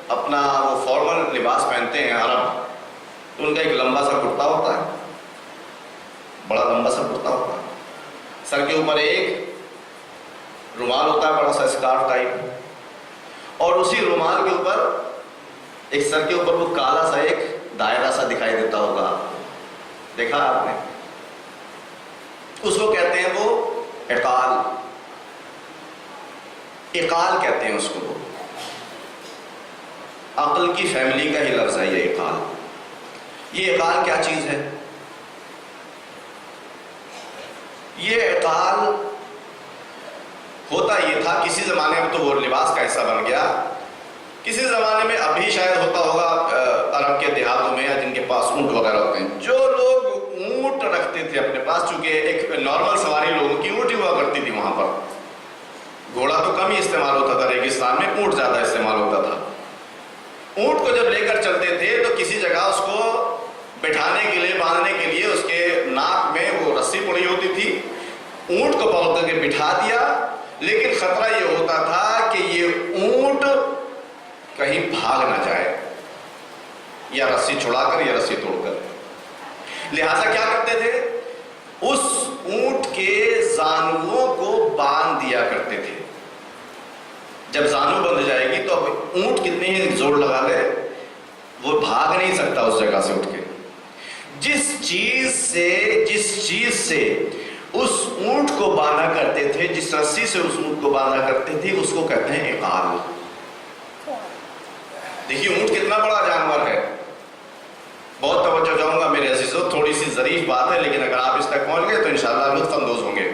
اپنا وہ فارمل لباس پہنتے ہیں عرب، تو ان کا ایک لمبا سا کرتا ہوتا ہے، بڑا لمبا سا کرتا ہوتا ہے، سر کے اوپر ایک رومال ہوتا ہے بڑا سا اسکارف ٹائپ، اور اسی رومال کے اوپر ایک سر کے اوپر وہ کالا سا ایک دائرہ سا دکھائی دیتا ہوگا، دیکھا آپ نے؟ اس کو کہتے ہیں وہ عقال، عقال کہتے ہیں اس کو، عقل کی فیملی کا ہی لفظ ہے یہ عقال۔ یہ عقال کیا چیز ہے؟ یہ عقال ہوتا یہ تھا کسی زمانے میں، تو وہ لباس کا حصہ بن گیا، کسی زمانے میں ابھی شاید ہوتا ہوگا عرب کے دیہاتوں میں، یا جن کے پاس اونٹ وغیرہ ہوتے ہیں، جو لوگ اونٹ رکھتے تھے اپنے پاس، چونکہ ایک نارمل سواری لوگوں کی اونٹ ہی ہوا کرتی تھی وہاں پر، گھوڑا تو کم ہی استعمال ہوتا تھا ریگستان میں، اونٹ زیادہ استعمال ہوتا تھا۔ اونٹ کو جب لے کر چلتے تھے تو کسی جگہ اس کو بٹھانے کے لیے، باندھنے کے لیے اس کے ناک میں وہ رسی پڑی ہوتی تھی، اونٹ کو پکڑ کر کے بٹھا دیا، لیکن خطرہ یہ ہوتا تھا کہ یہ اونٹ کہیں بھاگ نہ جائے، یا رسی چھڑا کر یا رسی توڑ کر، لہذا کیا کرتے تھے؟ اس اونٹ کے زانووں کو باندھ دیا کرتے تھے۔ جب زانو بندھ جائے گی تو اب اونٹ کتنے ہی زور لگا لے وہ بھاگ نہیں سکتا اس جگہ سے اٹھ کے۔ جس چیز سے اس اونٹ کو باندھا کرتے تھے، جس رسی سے اس اونٹ کو باندھا کرتے تھے، اس کو کہتے ہیں عقال۔ دیکھیے اونٹ کتنا بڑا جانور ہے، بہت توجہ چاہوں گا میرے عزیزوں، تھوڑی سی ظریف بات ہے لیکن اگر آپ اس تک پہنچ گئے تو انشاءاللہ لطف اندوز ہوں گے۔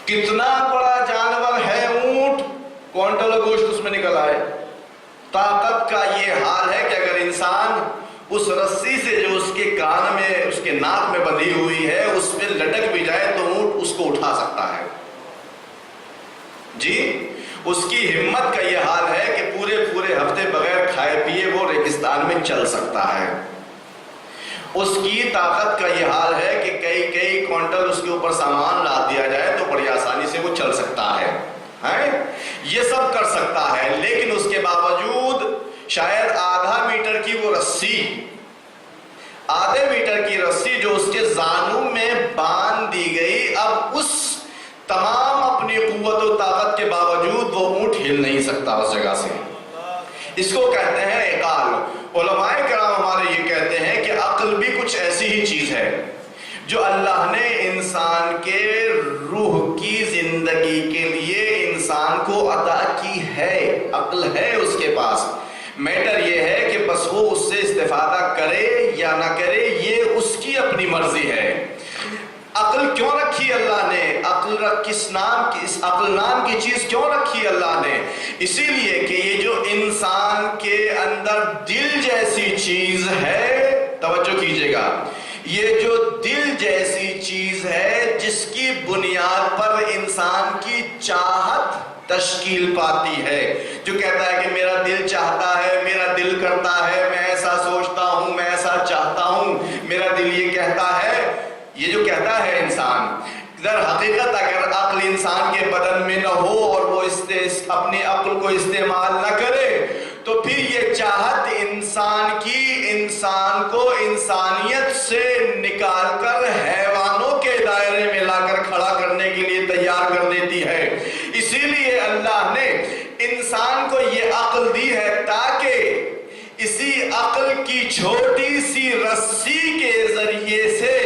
کتنا بڑا جانور ہے اونٹ، کوئنٹل گوشت اس میں نکل آئے۔ طاقت کا یہ حال ہے کہ اگر انسان اس رسی سے جو اس کے کان میں، اس کے ناک میں بندھی ہوئی ہے، اس پہ لٹک بھی جائے تو اونٹ اس کو اٹھا سکتا ہے۔ جی اس کی ہمت کا یہ حال ہے کہ پورے ہفتے بغیر کھائے پیے وہ ریگستان میں چل سکتا ہے۔ اس کی طاقت کا یہ حال ہے کہ کئی کوئنٹل اس کے اوپر سامان لاد دیا جائے تو بڑی آسانی سے وہ چل سکتا ہے، یہ سب کر سکتا ہے، لیکن اس کے باوجود شاید آدھا میٹر کی وہ رسی، آدھے میٹر کی رسی جو اس کے زانو میں باندھ دی گئی، اب اس تمام اپنی قوت و طاقت کے باوجود وہ اونٹ ہل نہیں سکتا اس جگہ سے۔ اس کو کہتے ہیں عقال۔ علماء کرام ہمارے یہ کہتے ہیں کہ عقل بھی کچھ ایسی ہی چیز ہے جو اللہ نے انسان کے روح کی زندگی کے لیے انسان کو عطا کی ہے، عقل ہے اس کے پاس۔ میٹر یہ ہے کہ بس وہ اس سے استفادہ کرے یا نہ کرے، یہ اس کی اپنی مرضی ہے۔ عقل کیوں رکھی اللہ نے؟ اس عقل نام کی چیز کیوں رکھی اللہ نے؟ اسی لیے کہ یہ جو انسان کے اندر دل جیسی چیز ہے، توجہ کیجئے گا، یہ جو دل جیسی چیز ہے جس کی بنیاد پر انسان کی چاہت تشکیل پاتی ہے، جو کہتا ہے کہ میرا دل چاہتا ہے، میرا دل کرتا ہے، میں ایسا سوچتا ہوں، میں ایسا چاہتا ہوں، میرا دل یہ کہتا ہے، یہ جو کہتا ہے انسان، در حقیقت اگر عقل انسان کے بدن میں نہ ہو اور وہ اپنی عقل کو استعمال نہ کرے تو پھر یہ چاہت انسان کو انسانیت سے نکال کر حیوانوں کے دائرے میں لا کر کھڑا کرنے کے لیے تیار کر دیتی ہے۔ اسی لیے اللہ نے انسان کو یہ عقل دی ہے تاکہ اسی عقل کی چھوٹی سی رسی کے ذریعے سے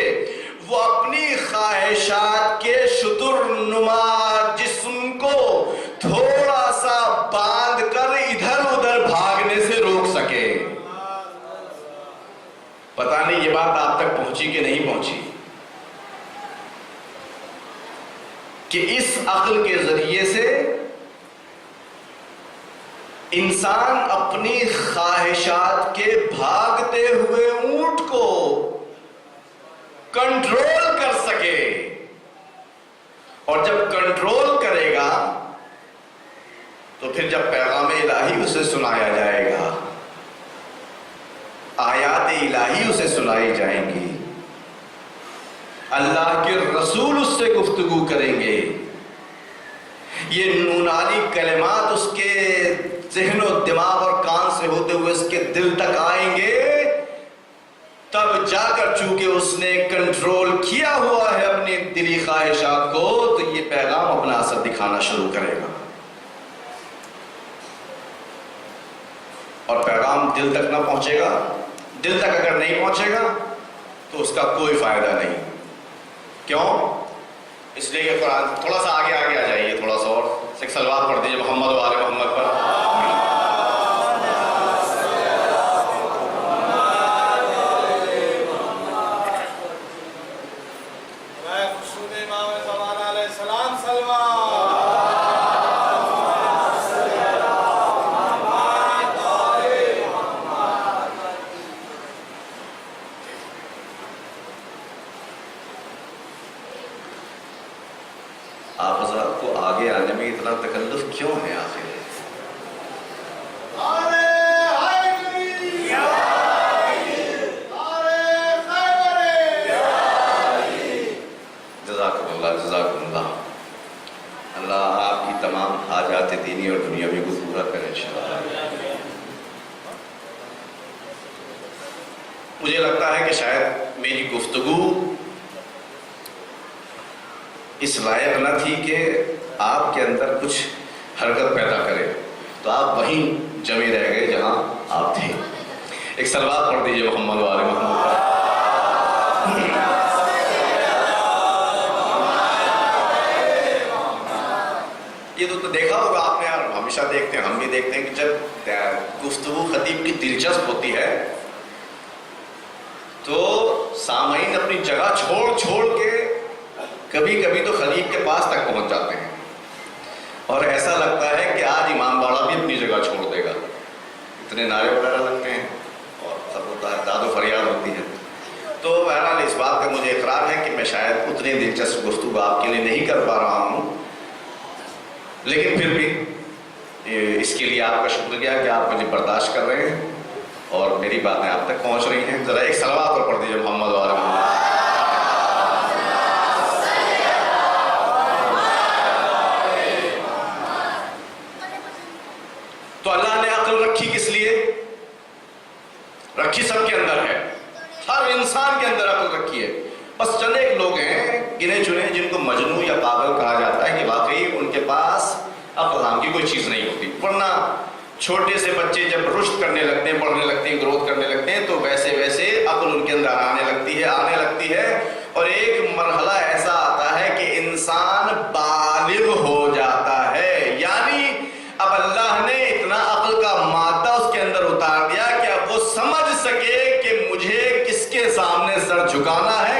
وہ اپنی خواہشات کے شتر نما جسم کو تھوڑا سا باندھ کر ادھر ادھر بھاگنے سے روک سکے۔ پتہ نہیں یہ بات آپ تک پہنچی کہ نہیں پہنچی کہ اس عقل کے ذریعے سے انسان اپنی خواہشات کے بھاگتے ہوئے اونٹ کو کنٹرول کر سکے، اور جب کنٹرول کرے گا تو پھر جب پیغام الہی اسے سنایا جائے گا، آیات الہی اسے سنائی جائیں گی، اللہ کے رسول اس سے گفتگو کریں گے، یہ نورانی کلمات اس کے ذہن و دماغ اور کان سے ہوتے ہوئے اس کے دل تک آئیں گے، تب جا کر چونکہ اس نے کنٹرول کیا ہوا ہے اپنی دلی خواہشات کو تو یہ پیغام اپنا اثر دکھانا شروع کرے گا، اور پیغام دل تک نہ پہنچے گا، دل تک اگر نہیں پہنچے گا تو اس کا کوئی فائدہ نہیں۔ کیوں؟ اس لیے کہ قرآن تھوڑا سا آگے آ جائیے، تھوڑا سا اور ایک صلوات پڑھ دیجیے محمد و آل محمد پر۔ آپ حضرات کو آگے آنے میں اتنا تکلف کیوں ہے آخر؟ جزاکم اللہ، اللہ آپ کی تمام حاجات دینی اور دنیاوی کو پورا کرے انشاءاللہ۔ مجھے لگتا ہے کہ شاید میری گفتگو اس لائق نہ تھی کہ آپ کے اندر کچھ حرکت پیدا کرے، تو آپ وہیں جمے رہ گئے جہاں آپ تھے۔ ایک صلوات پڑھ دیجئے محمد و آل محمد پر۔ یہ تو دیکھا ہوگا آپ نے، اور ہمیشہ دیکھتے ہیں، ہم بھی دیکھتے ہیں کہ جب گفتگو خطیب کی دلچسپ ہوتی ہے تو سامعین اپنی جگہ چھوڑ کے کبھی کبھی تو خطیب کے پاس تک پہنچ جاتے ہیں، اور ایسا لگتا ہے کہ آج امام باڑا بھی اپنی جگہ چھوڑ دے گا، اتنے نعرے وغیرہ لگتے ہیں اور سب ہوتا ہے، داد و فریاد ہوتی ہے۔ تو بہرحال اس بات کا مجھے اقرار ہے کہ میں شاید اتنی دلچسپ گفتگو آپ کے لیے نہیں کر پا رہا ہوں، لیکن پھر بھی اس کے لیے آپ کا شکریہ کہ آپ مجھے برداشت کر رہے ہیں اور میری باتیں آپ تک پہنچ رہی ہیں۔ ذرا ایک صلوات اور پڑھ دیجیے محمد و آل محمد۔ تو اللہ نے عقل رکھی کس لیے؟ رکھی سب کے اندر ہے، ہر انسان کے اندر عقل رکھی ہے، بس چند ایک لوگ ہیں گنے چنے جن کو مجنون یا پاگل کہا جاتا ہے کہ واقعی ان کے پاس عقل نام کی کوئی چیز نہیں ہوتی، ورنہ چھوٹے سے بچے جب رشد کرنے لگتے ہیں، بڑھنے لگتے ہیں، گروتھ کرنے لگتے ہیں تو ویسے ویسے عقل ان کے اندر آنے لگتی ہے، اور ایک مرحلہ ایسا آتا ہے کہ انسان بالغ ہو جاتا ہے، یعنی اب اللہ نے اتنا عقل کا مادہ اس کے اندر اتار دیا کہ اب وہ سمجھ سکے کہ مجھے کس کے سامنے سر جھکانا ہے،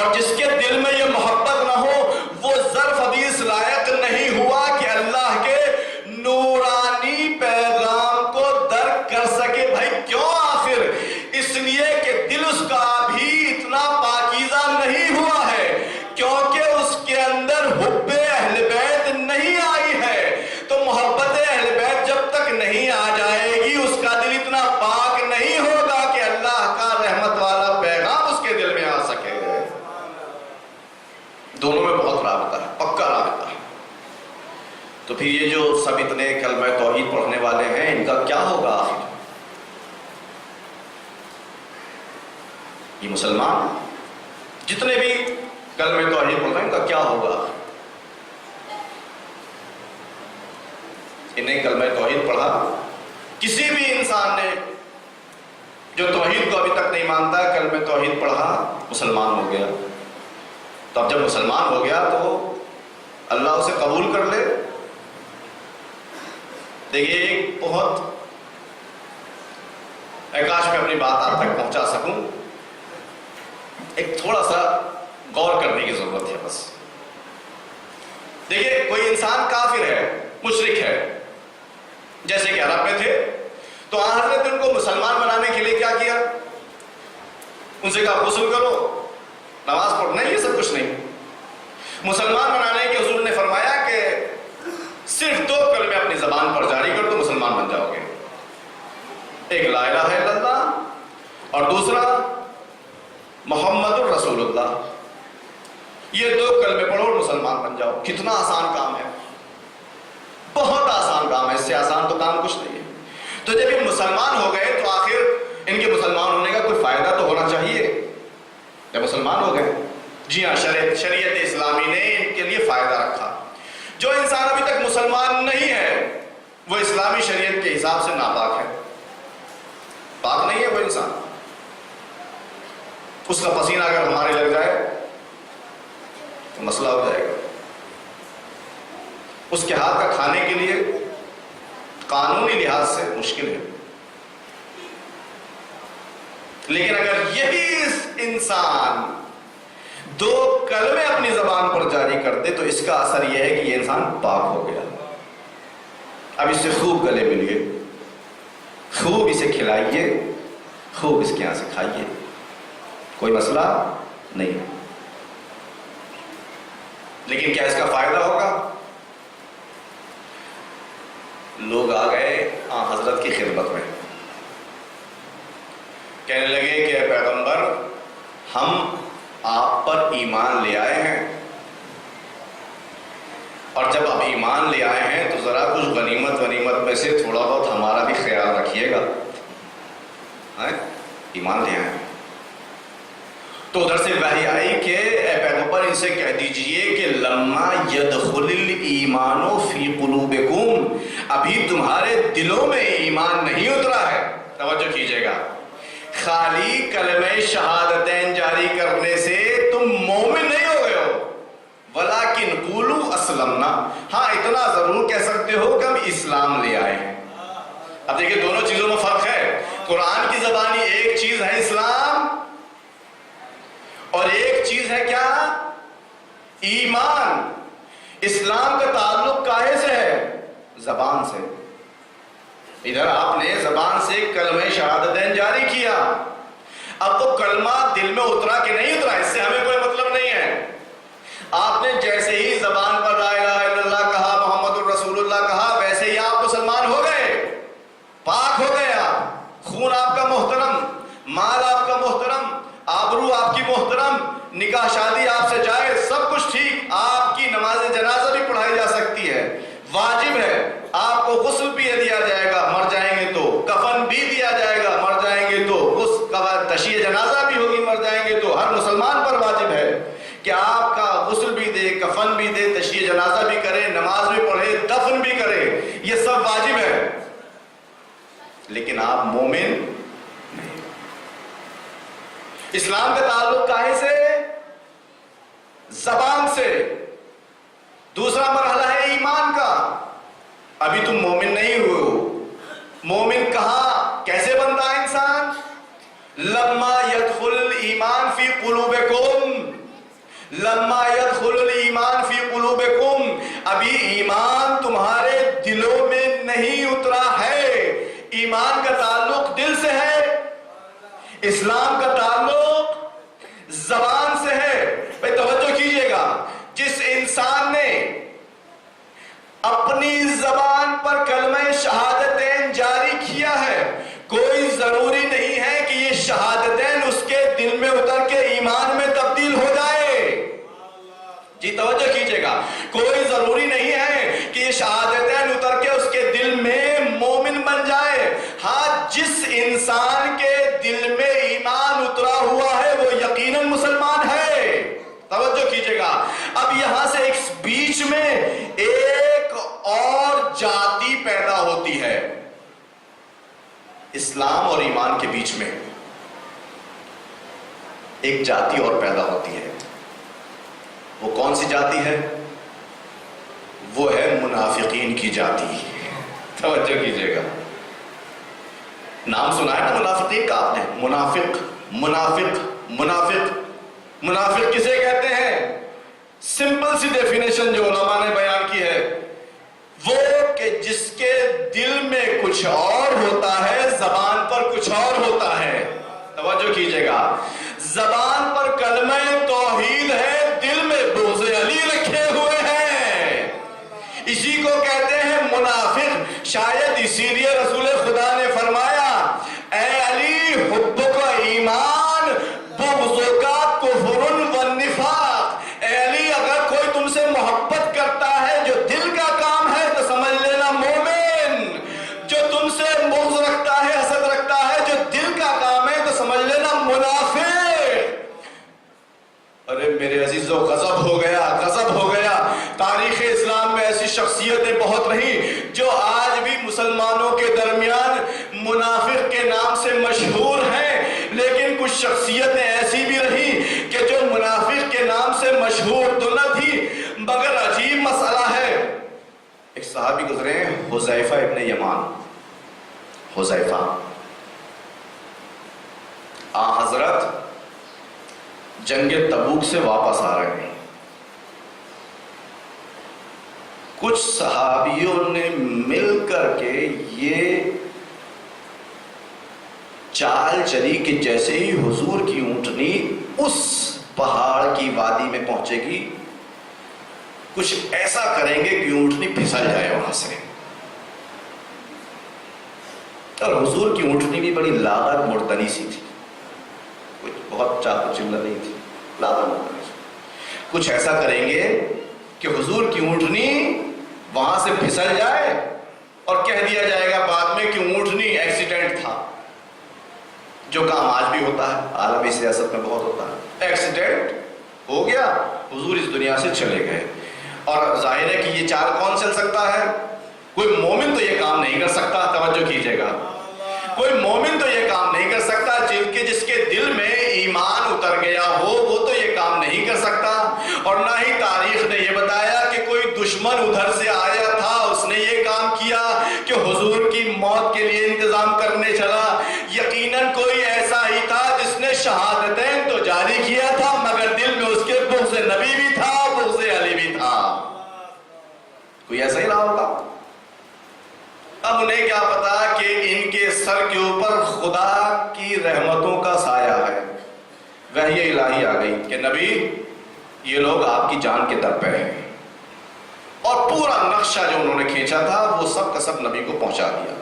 اور جس کے دل میں یہ محبت نہ ہو وہ ظرف ابھی اس لائق نہیں ہوا کہ اللہ کے نورانی پیغام کو درک کر سکے. بھائی کیوں؟ آخر اس لیے کہ دل اس کا بھی اتنا پاکیزہ نہیں ہوا ہے، کیونکہ اس کے اندر حب اہل بیت نہیں آئی ہے. تو محبت اہل بیت جب تک نہیں آ جائے گی اس کا دل اتنا پاک نہیں ہوگا کہ اللہ کا رحمت والا پیغام اس کے دل میں آ سکے. دونوں میں بہت رابطہ ہے، پکا رابطہ ہے. تو پھر یہ جو سب اتنے کلمہ توحید پڑھنے والے ہیں ان کا کیا ہوگا آخر؟ یہ مسلمان جتنے بھی کلمہ توحید پڑھ رہے ہیں ان کا کیا ہوگا؟ انہیں کلمہ توحید پڑھا، کسی بھی انسان نے جو توحید کو ابھی تک نہیں مانتا کلمہ توحید پڑھا مسلمان ہو گیا. تو اب جب مسلمان ہو گیا تو اللہ اسے قبول کر لے. دیکھیے ایک بہت کاش میں اپنی بات آپ تک پہنچا سکوں، ایک تھوڑا سا غور کرنے کی ضرورت ہے بس. دیکھیے کوئی انسان کافر ہے، مشرک ہے، جیسے کہ عرب میں تھے، تو حضرت ان کو مسلمان بنانے کے لیے کیا کیا؟ ان سے کہا غسل کرو، نماز پڑھو. نہیں، یہ سب کچھ نہیں. مسلمان بنانے کے حضور نے فرمایا کہ صرف 2 کلمے اپنی زبان پر جاری کر دو مسلمان بن جاؤ گے. ایک لا الہ الا اللہ اور دوسرا محمد الرسول اللہ. یہ 2 کلمے پڑھو اور مسلمان بن جاؤ. کتنا آسان کام ہے، بہت آسان کام ہے، اس سے آسان تو کام کچھ نہیں ہے. تو جب یہ مسلمان ہو گئے تو آخر ان کے مسلمان ہونے کا کوئی فائدہ تو ہونا چاہیے. جب مسلمان ہو گئے، جی ہاں، شریعت اسلامی نے ان کے لیے فائدہ رکھا. جو انسان ابھی تک مسلمان نہیں ہے وہ اسلامی شریعت کے حساب سے ناپاک ہے، پاک نہیں ہے وہ انسان. اس کا پسینہ اگر ہمارے لگ جائے تو مسئلہ ہو جائے گا. اس کے ہاتھ کا کھانے کے لیے قانونی لحاظ سے مشکل ہے. لیکن اگر یہی انسان 2 کلمے اپنی زبان پر جاری کر دے تو اس کا اثر یہ ہے کہ یہ انسان پاک ہو گیا. اب اس سے خوب گلے ملیے، خوب اسے کھلائیے، خوب اس کے یہاں سے کھائیے، کوئی مسئلہ نہیں ہے. لیکن کیا اس کا فائدہ ہوگا؟ لوگ آ گئے حضرت کی خدمت میں، کہنے لگے کہ پیغمبر ہم آپ پر ایمان لے آئے ہیں، اور جب آپ ایمان لے آئے ہیں تو ذرا کچھ غنیمت میں سے تھوڑا بہت ہمارا بھی خیال رکھیے گا. ایمان لے آئے ہیں تو ادھر سے وحی آئی کہ اے پیغمبر ان سے کہہ دیجئے کہ لما يدخل الایمان فی قلوبکم، ابھی تمہارے دلوں میں ایمان نہیں اترا ہے. توجہ کیجئے گا، خالی کلمہ شہادتین جاری کرنے سے تم مومن نہیں ہو گئے ہو. ولیکن قولوا اسلمنا، ہاں اتنا ضرور کہہ سکتے ہو کہ ہم اسلام لے آئے ہیں. اب دیکھیں دونوں چیزوں میں فرق ہے. قرآن کی زبانی ایک چیز ہے اسلام، اور ایک چیز ہے کیا؟ ایمان. اسلام کا تعلق کاہے سے ہے؟ زبان سے. ادھر آپ نے زبان سے کلمہ شہادتین جاری کیا، اب وہ کلمہ دل میں اترا کہ نہیں اترا اس سے ہمیں کوئی مطلب نہیں ہے. آپ نے جیسے ہی زبان پر لا الہ الا اللہ کہا، محمد الرسول اللہ کہا، ویسے ہی آپ مسلمان ہو گئے، پاک ہو گئے. آپ خون آپ کا محترم، مال آپ کا محترم، آبرو آپ کی محترم، نکاح شادی آپ سے جائز، سب کچھ ٹھیک. آپ کی نماز جنازہ بھی پڑھائی جا سکتی ہے، واجب ہے. آپ کو غسل بھی دیا جائے گا مر جائیں گے تو، کفن بھی دیا جائے گا مر جائیں گے تو، اس تشیع جنازہ بھی ہوگی مر جائیں گے تو. ہر مسلمان پر واجب ہے کہ آپ کا غسل بھی دے، کفن بھی دے، تشیع جنازہ بھی کرے، نماز بھی پڑھے، دفن بھی کرے، یہ سب واجب ہے. لیکن آپ مومن نہیں. اسلام کا تعلق کاہے سے؟ زبان سے. دوسرا مرحلہ ہے ایمان کا. ابھی تم مومن نہیں ہوئے ہو. مومن کہاں کیسے بنتا ہے انسان؟ لما يدخل الایمان فی قلوبکم، لما يدخل الایمان فی قلوبکم، ابھی ایمان تمہارے دلوں میں نہیں اترا ہے۔ ایمان کا تعلق دل سے ہے، اسلام کا تعلق زبان سے ہے۔ بھئی توجہ کیجئے گا، جس انسان نے اپنی زبان پر کلمہ شہادتین جاری کیا ہے، کوئی ضروری نہیں ہے کہ یہ شہادتین اس کے دل میں اتر کے ایمان میں تبدیل ہو جائے۔ جی توجہ کیجئے گا، کوئی ضروری نہیں ہے کہ یہ شہادتین اتر کے اس کے دل میں مومن بن جائے۔ ہاں، جس انسان کے دل میں ایمان اترا ہوا ہے وہ یقیناً مسلمان ہے۔ توجہ کیجئے گا، اب یہاں سے ایک بیچ میں ایک اور جاتی پیدا ہوتی ہے، اسلام اور ایمان کے بیچ میں ایک جاتی اور پیدا ہوتی ہے۔ وہ کون سی جاتی ہے؟ وہ ہے منافقین کی جاتی۔ توجہ کیجئے گا، نام سنا ہے نا منافقین کا آپ نے؟ منافق منافق منافق منافق کسے کہتے ہیں؟ سمپل سی ڈیفینیشن جو علماء نے بیان کی ہے، وہ کہ جس کے دل میں کچھ اور ہوتا ہے، زبان پر کچھ اور ہوتا ہے۔ توجہ کیجئے گا، زبان پر کلمہ توحید ہے، دل میں بغض علی رکھے ہوئے ہیں، اسی کو کہتے ہیں منافق۔ شاید اسی لیے رسول خدا نے فرمایا، اے علی حب کا ایمان، بغض کا کفر و نفاق۔ اے علی، اگر کوئی تم سے محبت کرتا ہے جو دل کا کام ہے تو سمجھ لینا مومن، جو تم سے بغض رکھتا ہے، حسد رکھتا ہے جو دل کا کام ہے تو سمجھ لینا منافق۔ ارے میرے عزیزو، غضب ہو گیا، غضب ہو گیا۔ تاریخ اسلام میں ایسی شخصیتیں بہت رہیں جو آج بھی مسلمانوں کے درمیان منافق کے نام سے مشہور ہیں، لیکن کچھ شخصیتیں ایسی بھی رہیں کہ جو منافق کے نام سے مشہور تو نہ تھی، مگر عجیب مسئلہ ہے۔ ایک صحابی گزرے ہیں، حذیفہ ابن یمان۔ حذیفہ حضرت جنگ تبوک سے واپس آ رہے ہیں، کچھ صحابیوں نے مل کر کے یہ چال چلی کہ جیسے ہی حضور کی اونٹنی اس پہاڑ کی وادی میں پہنچے گی، کچھ ایسا کریں گے کہ اونٹنی پھسل جائے وہاں سے۔ اور حضور کی اونٹنی بھی بڑی لاغر مردنی سی تھی، کچھ بہت چاق چلہ نہیں تھی، لاغر مردنی سی۔ کچھ ایسا کریں گے کہ حضور کی اونٹنی وہاں سے پھسل جائے اور کہہ دیا جائے گا بعد میں کہ اونٹنی ایکسیڈنٹ تھا، جو کام آج بھی ہوتا ہے، عالمی سیاست میں بہت ہوتا ہے، ایکسیڈنٹ ہو گیا، حضور اس دنیا سے چلے گئے۔ اور ظاہر ہے کہ یہ چال کون چل سکتا ہے؟ کوئی مومن تو یہ کام نہیں کر سکتا۔ توجہ کیجئے گا، کوئی مومن تو یہ کام نہیں کر سکتا، جس کے دل میں ایمان اتر گیا ہو وہ تو یہ کام نہیں کر سکتا۔ اور نہ ہی تاریخ نے یہ بتایا کہ کوئی دشمن ادھر سے آیا تھا، اس نے یہ کام کیا کہ حضور کی موت کے لیے انتظام کرنے چلا۔ یقیناً کوئی ایسا ہی تھا جس نے شہادتین تو جاری کیا تھا، مگر دل میں اس کے بغض نبی بھی تھا، بغض علی بھی تھا۔ کوئی ایسا ہی رہا ہوگا۔ اب انہیں کیا پتا کہ ان کے سر کے اوپر خدا کی رحمتوں کا سایہ ہے۔ وحی الہی آ گئی کہ نبی، یہ لوگ آپ کی جان کے در پہ ہیں، اور پورا نقشہ جو انہوں نے کھینچا تھا وہ سب کا سب نبی کو پہنچا دیا۔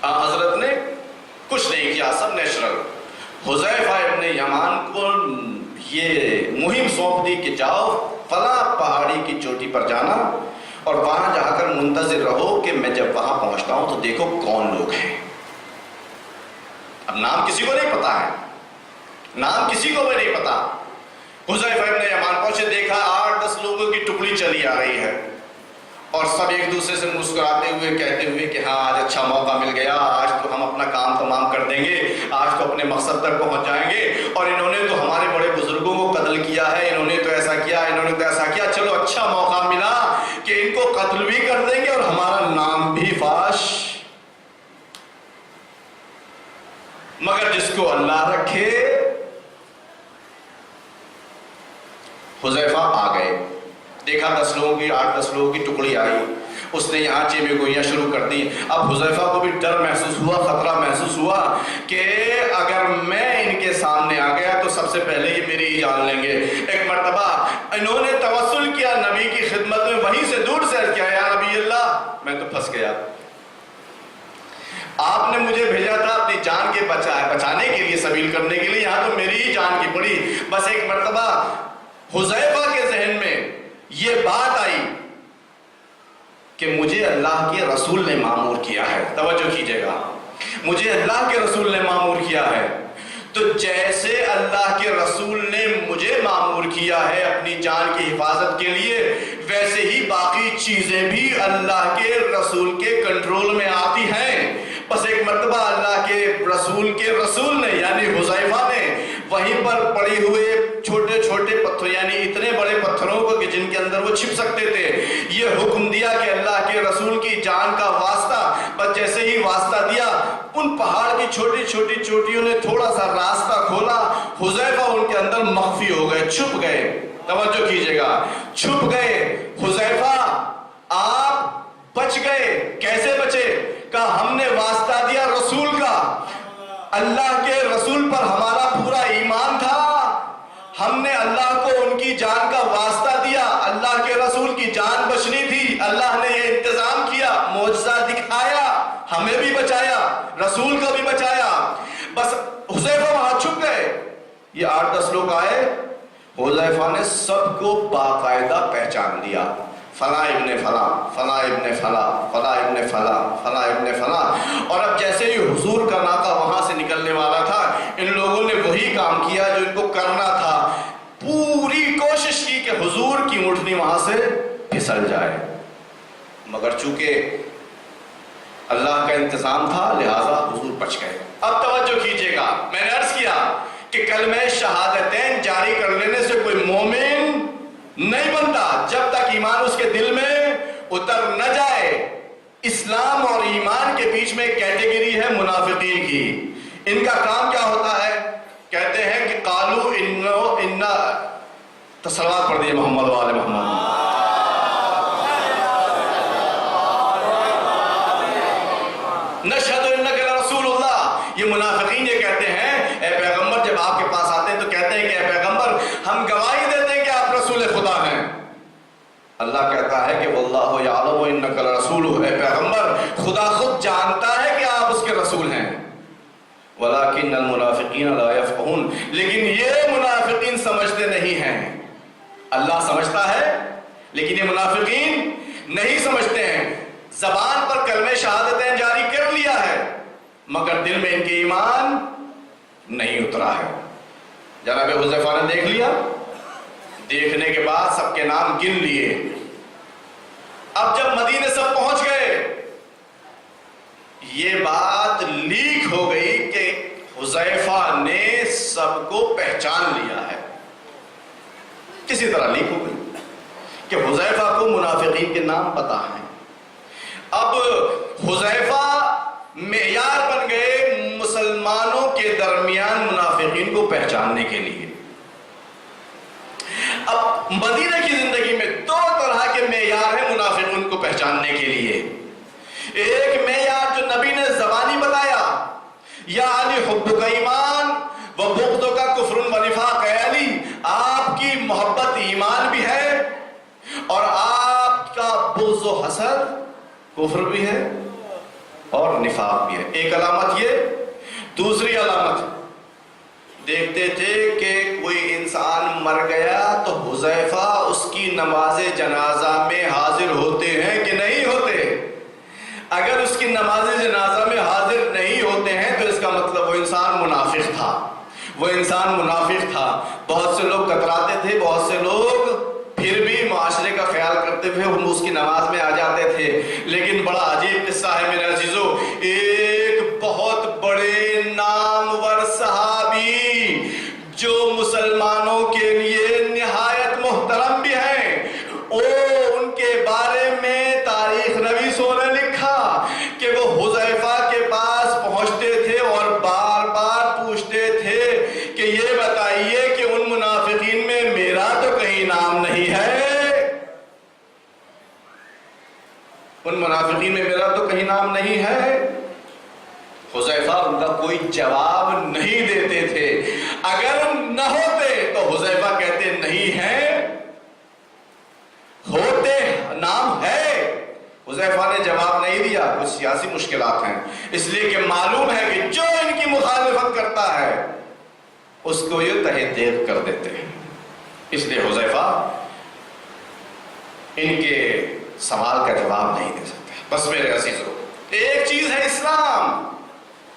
حضرت نے کچھ نہیں کیا، سب نیچرل۔ حذیفہ ابن یمان کو یہ مہم سونپ دی کہ جاؤ فلاں پہاڑی کی چوٹی پر جانا اور وہاں جا کر منتظر رہو کہ میں جب وہاں پہنچتا ہوں تو دیکھو کون لوگ ہیں۔ اب نام کسی کو نہیں پتا ہے، نام کسی کو بھی نہیں پتا۔ حذیفہ ابن یمان پہنچے، دیکھا 8-10 لوگوں کی ٹکڑی چلی آ رہی ہے، اور سب ایک دوسرے سے مسکراتے ہوئے کہتے ہوئے کہ ہاں آج اچھا موقع مل گیا، آج تو ہم اپنا کام تمام کر دیں گے، آج تو اپنے مقصد تک پہنچ جائیں گے، اور انہوں نے تو ہمارے بڑے بزرگوں کو قتل کیا ہے، انہوں نے تو ایسا کیا، انہوں نے تو ایسا کیا، چلو اچھا موقع ملا کہ ان کو قتل بھی کر دیں گے اور ہمارا نام بھی فاش۔ مگر جس کو اللہ رکھے حذیفہ آ گئے، دیکھا 10 لوگوں کی 8-10 لوگوں کی ٹکڑی آئی، اس نے یہاں چیمے گوئیاں شروع کر دی۔ اب حذیفہ کو بھی ڈر محسوس ہوا، خطرہ محسوس ہوا کہ اگر میں ان کے سامنے آ گیا تو سب سے پہلے یہ میری ہی جان لیں گے۔ ایک مرتبہ انہوں نے توسل کیا نبی کی خدمت میں، وہیں سے دور سے عرض کیا یا نبی اللہ میں تو پھنس گیا، آپ نے مجھے بھیجا تھا اپنی جان کے بچانے کے لیے، سبیل کرنے کے لیے، یہاں تو میری ہی جان کی پڑی۔ بس ایک مرتبہ حذیفہ کے ذہن میں یہ بات آئی کہ مجھے اللہ کے رسول نے مامور کیا ہے، توجہ کیجئے گا، مجھے اللہ کے رسول نے مامور کیا ہے، تو جیسے اللہ کے رسول نے مجھے مامور کیا ہے اپنی جان کی حفاظت کے لیے، ویسے ہی باقی چیزیں بھی اللہ کے رسول کے کنٹرول میں آتی ہیں۔ بس ایک مرتبہ اللہ کے رسول نے یعنی حذیفہ نے وہیں پر پڑے ہوئے چھوٹے چھوٹے پتھر، یعنی اتنے بڑے پتھروں کو کہ جن کے اندر وہ چھپ سکتے تھے، یہ حکم دیا کہ اللہ کے رسول کی جان کا واسطہ، بس جیسے ہی واسطہ دیا ان پہاڑ کی چھوٹی چھوٹی چوٹیوں نے تھوڑا سا راستہ کھولا، حذیفہ ان کے اندر مخفی ہو گئے، چھپ گئے، توجہ کیجئے گا، چھپ گئے۔ حذیفہ آپ بچ گئے، کیسے بچے؟ کہا ہم نے واسطہ دیا رسول کا، اللہ کے رسول پر ہمارا پورا ایمان تھا، ہم نے اللہ کو ان کی جان کا واسطہ دیا، اللہ کے رسول کی جان بچنی تھی، اللہ نے یہ انتظام کیا، معجزہ دکھایا، ہمیں بھی بچایا، رسول کو بھی بچایا۔ بس حذیفہ وہاں چھپ گئے، یہ 8-10 لوگ آئے، حذیفہ نے سب کو باقاعدہ پہچان لیا، فلاں ابن فلاں، فلاں ابن فلاں، فلاں ابن فلاں، فلاں ابن فلاں۔ اور اب جیسے ہی حضور کا ناکہ وہاں سے نکلنے والا تھا، ان لوگوں نے وہی کام کیا جو ان کو کرنا تھا، پوری کوشش کی کہ حضور کی اونٹنی وہاں سے پھسل جائے، مگر چونکہ اللہ کا انتظام تھا لہٰذا حضور بچ گئے۔ اب توجہ کیجئے گا، میں نے عرض کیا کہ کلمہ شہادتین جاری کر لینے سے کوئی مومن نہیں بنتا جب تک ایمان اس کے دل میں اتر نہ جائے۔ اسلام اور ایمان کے بیچ میں ایک کیٹیگری ہے منافقین کی، ان کا کام کیا ہوتا ہے؟ کہتے ہیں کہ قالو انا صلوات پڑھ دیئے محمد و آل محمد۔ نشہد انک لرسول اللہ، یہ منافقین یہ کہتے ہیں اے پیغمبر، جب آپ کے پاس آتے ہیں تو کہتے ہیں کہ اے پیغمبر ہم گواہی دیتے ہیں کہ آپ رسول خدا ہیں۔ اللہ کہتا ہے کہ واللہ یعلم انک لرسول، اے پیغمبر خدا خود جانتا ہے کہ آپ اس کے رسول ہیں، ولکن المنافقین لا یفقہون، لیکن یہ منافقین سمجھتے نہیں ہیں۔ اللہ سمجھتا ہے لیکن یہ منافقین نہیں سمجھتے ہیں۔ زبان پر کلمہ شہادتیں جاری کر لیا ہے مگر دل میں ان کے ایمان نہیں اترا ہے۔ جناب حذیفہ نے دیکھ لیا، دیکھنے کے بعد سب کے نام گن لیے۔ اب جب مدینے سب پہنچ گئے، یہ بات لیک ہو گئی کہ حذیفہ نے سب کو پہچان لیا ہے، کسی طرح لیک ہو گئی کہ حذیفہ کو منافقین کے نام پتہ ہیں۔ اب حذیفہ معیار بن گئے مسلمانوں کے درمیان منافقین کو پہچاننے کے لیے۔ اب مدینہ کی زندگی میں 2 طرح کے معیار ہیں منافقین کو پہچاننے کے لیے۔ ایک معیار جو نبی نے زبانی بتایا، یا علی حبک ایمان و بغضک کفر و نفاق، اے علی آپ کی محبت ایمان بھی ہے اور آپ کا بغض و حسد کفر بھی ہے اور نفاق بھی ہے۔ ایک علامت یہ، دوسری علامت دیکھتے تھے کہ کوئی انسان مر گیا تو حذیفہ اس کی نماز جنازہ میں حاضر ہوتے ہیں کہ نہیں ہوتے؟ اگر اس کی نماز جنازہ میں حاضر نہیں ہوتے ہیں تو اس کا مطلب وہ انسان منافق تھا، وہ انسان منافق تھا۔ بہت سے لوگ کتراتے تھے، بہت سے لوگ پھر بھی معاشرے کا خیال کرتے ہوئے ہم اس کی نماز میں آ جاتے تھے۔ لیکن بڑا عجیب قصہ ہے میرے عزیزو، ایک بہت بڑے نامور صحابی جو مسلمانوں کے لیے نہایت محترم بھی ہیں، ان کے بارے میں تاریخ نویسوں نے لکھا کہ وہ حذیفہ کے پاس پہنچتے تھے اور بار بار پوچھتے تھے کہ یہ بتائیے کہ ان منافقین میں میرا تو کہیں نام منافقین میں میرا تو کہیں نام نہیں ہے؟ حذیفہ ان کا کوئی جواب نہیں دیتے تھے. اگر نہ ہوتے تو حذیفہ کہتے نہیں ہیں، ہوتے نام ہے. حذیفہ نے جواب نہیں دیا، کچھ سیاسی مشکلات ہیں، اس لیے کہ معلوم ہے کہ جو ان کی مخالفت کرتا ہے اس کو یہ تہہ دیو کر دیتے ہیں. اس لیے حذیفہ ان کے سوال کا جواب نہیں دے سکتے. بس میرے عزیزو، ایک چیز ہے اسلام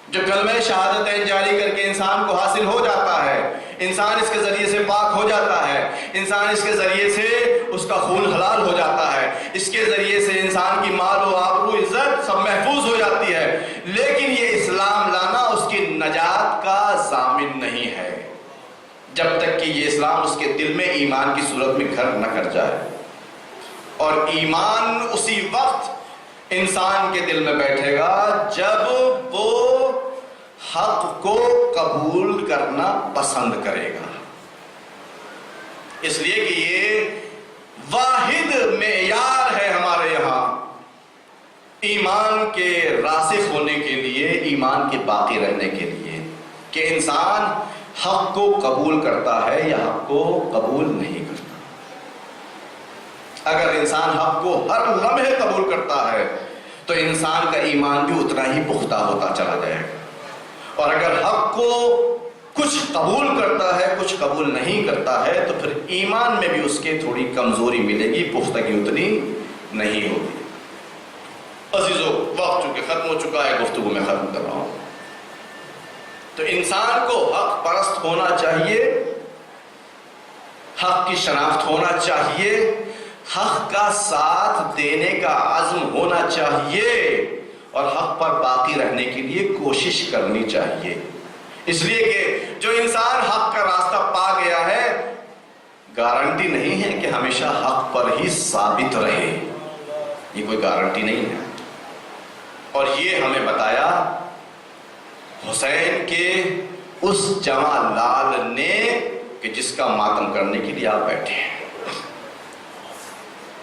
جو کلمہ شہادتین جاری کر کے انسان کو حاصل ہو جاتا ہے، انسان اس کے ذریعے سے پاک ہو جاتا ہے، انسان اس کے ذریعے سے اس کا خون حلال ہو جاتا ہے، اس کے ذریعے سے انسان کی مال و آبرو عزت سب محفوظ ہو جاتی ہے. لیکن یہ اسلام لانا اس کی نجات کا ضامن نہیں ہے جب تک کہ یہ اسلام اس کے دل میں ایمان کی صورت میں گھر نہ کر جائے. اور ایمان اسی وقت انسان کے دل میں بیٹھے گا جب وہ حق کو قبول کرنا پسند کرے گا. اس لیے کہ یہ واحد معیار ہے ہمارے یہاں ایمان کے راسخ ہونے کے لیے، ایمان کے باقی رہنے کے لیے، کہ انسان حق کو قبول کرتا ہے یا حق کو قبول نہیں کرتا. اگر انسان حق کو ہر لمحے قبول کرتا ہے تو انسان کا ایمان بھی اتنا ہی پختہ ہوتا چلا جائے گا. اور اگر حق کو کچھ قبول کرتا ہے کچھ قبول نہیں کرتا ہے تو پھر ایمان میں بھی اس کے تھوڑی کمزوری ملے گی، پختگی اتنی نہیں ہوگی. عزیزو، وقت چونکہ ختم ہو چکا ہے، گفتگو میں ختم کر رہا ہوں. تو انسان کو حق پرست ہونا چاہیے، حق کی شناخت ہونا چاہیے، حق کا ساتھ دینے کا عزم ہونا چاہیے، اور حق پر باقی رہنے کے لیے کوشش کرنی چاہیے. اس لیے کہ جو انسان حق کا راستہ پا گیا ہے، گارنٹی نہیں ہے کہ ہمیشہ حق پر ہی ثابت رہے، یہ کوئی گارنٹی نہیں ہے. اور یہ ہمیں بتایا حسین کے اس جواں لال نے کہ جس کا ماتم کرنے کے لیے آپ بیٹھے ہیں.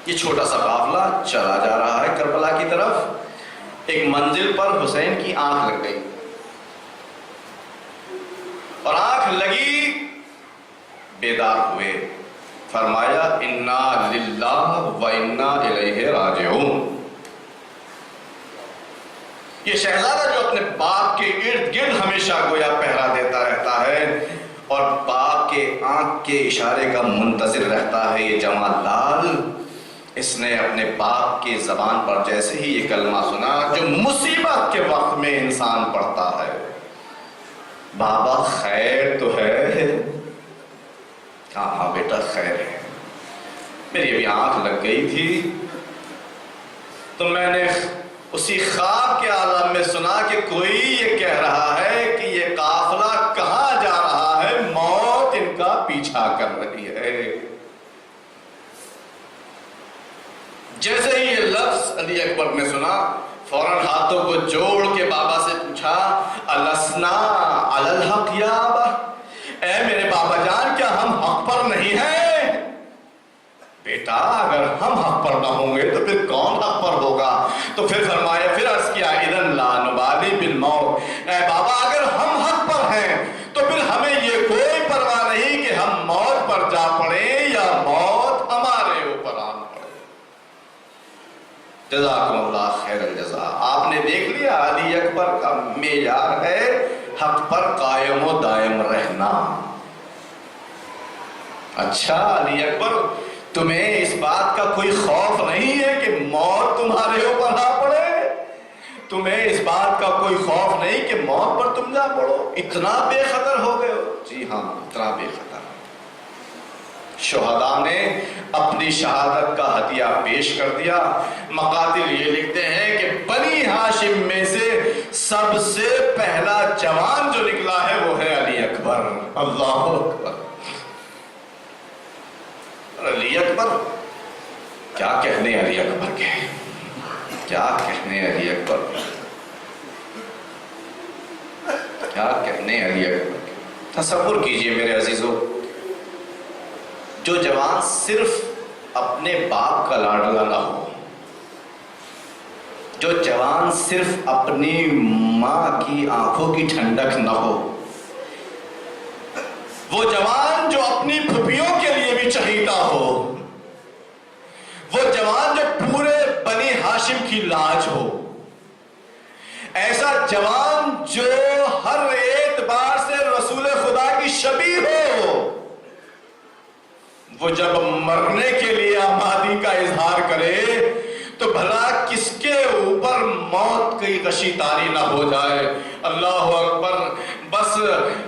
یہ چھوٹا سا قافلہ چلا جا رہا ہے کربلا کی طرف. ایک منزل پر حسین کی آنکھ لگ گئی، اور آنکھ لگی بیدار ہوئے. فرمایا انا للہ و انا الیہ راجعون. یہ شہزادہ جو اپنے باپ کے ارد گرد ہمیشہ گویا پہرا دیتا رہتا ہے اور باپ کے آنکھ کے اشارے کا منتظر رہتا ہے، یہ جوان لال، اس نے اپنے باپ کی زبان پر جیسے ہی یہ کلمہ سنا جو مصیبت کے وقت میں انسان پڑھتا ہے، بابا خیر تو ہے؟ ہاں بیٹا خیر ہے. میری ابھی آنکھ لگ گئی تھی تو میں نے اسی خواب کے عالم میں سنا کہ کوئی یہ کہہ رہا ہے کہ یہ قافلہ کہاں جا رہا ہے، موت ان کا پیچھا کر رہی ہے. جیسے ہی یہ لفظ علی اکبر نے سنا، فوراً ہاتھوں کو جوڑ کے بابا سے پوچھا السنا علی الحق یا ابا، اے میرے بابا جان کیا ہم حق پر نہیں ہیں؟ بیٹا اگر ہم حق پر نہ ہوں گے تو پھر کون حق پر ہوگا؟ تو پھر فرمایا، پھر عرض کیا اذن لا نبالی بالموت، اے بابا اگر ہم حق پر ہیں تو پھر ہمیں یہ کوئی پرواہ نہیں کہ ہم موت پر جا پڑیں یا موت ہمارے اوپر آن پڑے. جزاکم اللہ خیر الجزا. آپ نے دیکھ لیا علی اکبر کا معیار ہے حق پر قائم و دائم رہنا. اچھا علی اکبر، تمہیں اس بات کا کوئی خوف نہیں ہے کہ موت تمہارے اوپر آ پڑے؟ تمہیں اس بات کا کوئی خوف نہیں کہ موت پر تم جا پڑو؟ اتنا بے خطر ہو گئے ہو؟ جی ہاں، اتنا بے خطر. شہداء نے اپنی شہادت کا ہدیہ پیش کر دیا. مقاتل یہ لکھتے ہیں کہ بنی ہاشم میں سے سب سے پہلا جوان جو نکلا ہے وہ ہے علی اکبر. اللہ اکبر. علی اکبر کیا کہنے علی اکبر کے، کیا کہنے علی اکبر کے، کیا کہنے علی اکبر کے. تصور کیجئے میرے عزیزو، جو جوان صرف اپنے باپ کا لاڈلا نہ ہو، جو جوان صرف اپنی ماں کی آنکھوں کی ٹھنڈک نہ ہو، وہ جوان جو اپنی پھپھیوں کے لیے بھی چہیتا ہو، وہ جوان جو پورے بنی ہاشم کی لاج ہو، ایسا جوان جو ہر اعتبار سے رسول خدا کی شبیہ ہو، وہ جب مرنے کے لیے آمادی کا اظہار کرے تو بھلا کس کے اوپر موت کی غشی طاری نہ ہو جائے۔ اللہ اکبر۔ بس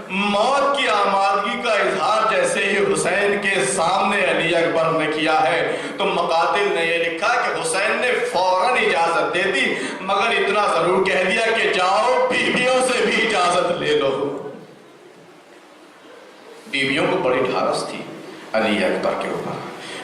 موت کی آمادگی کا اظہار جیسے ہی حسین کے سامنے علی اکبر نے کیا ہے تو مقاتل نے یہ لکھا کہ حسین نے فوراً اجازت دے دی، مگر اتنا ضرور کہہ دیا کہ جاؤ بیویوں سے بھی اجازت لے لو۔ بیویوں کو بڑی ڈھارس تھی علی اکبر کے اوپر،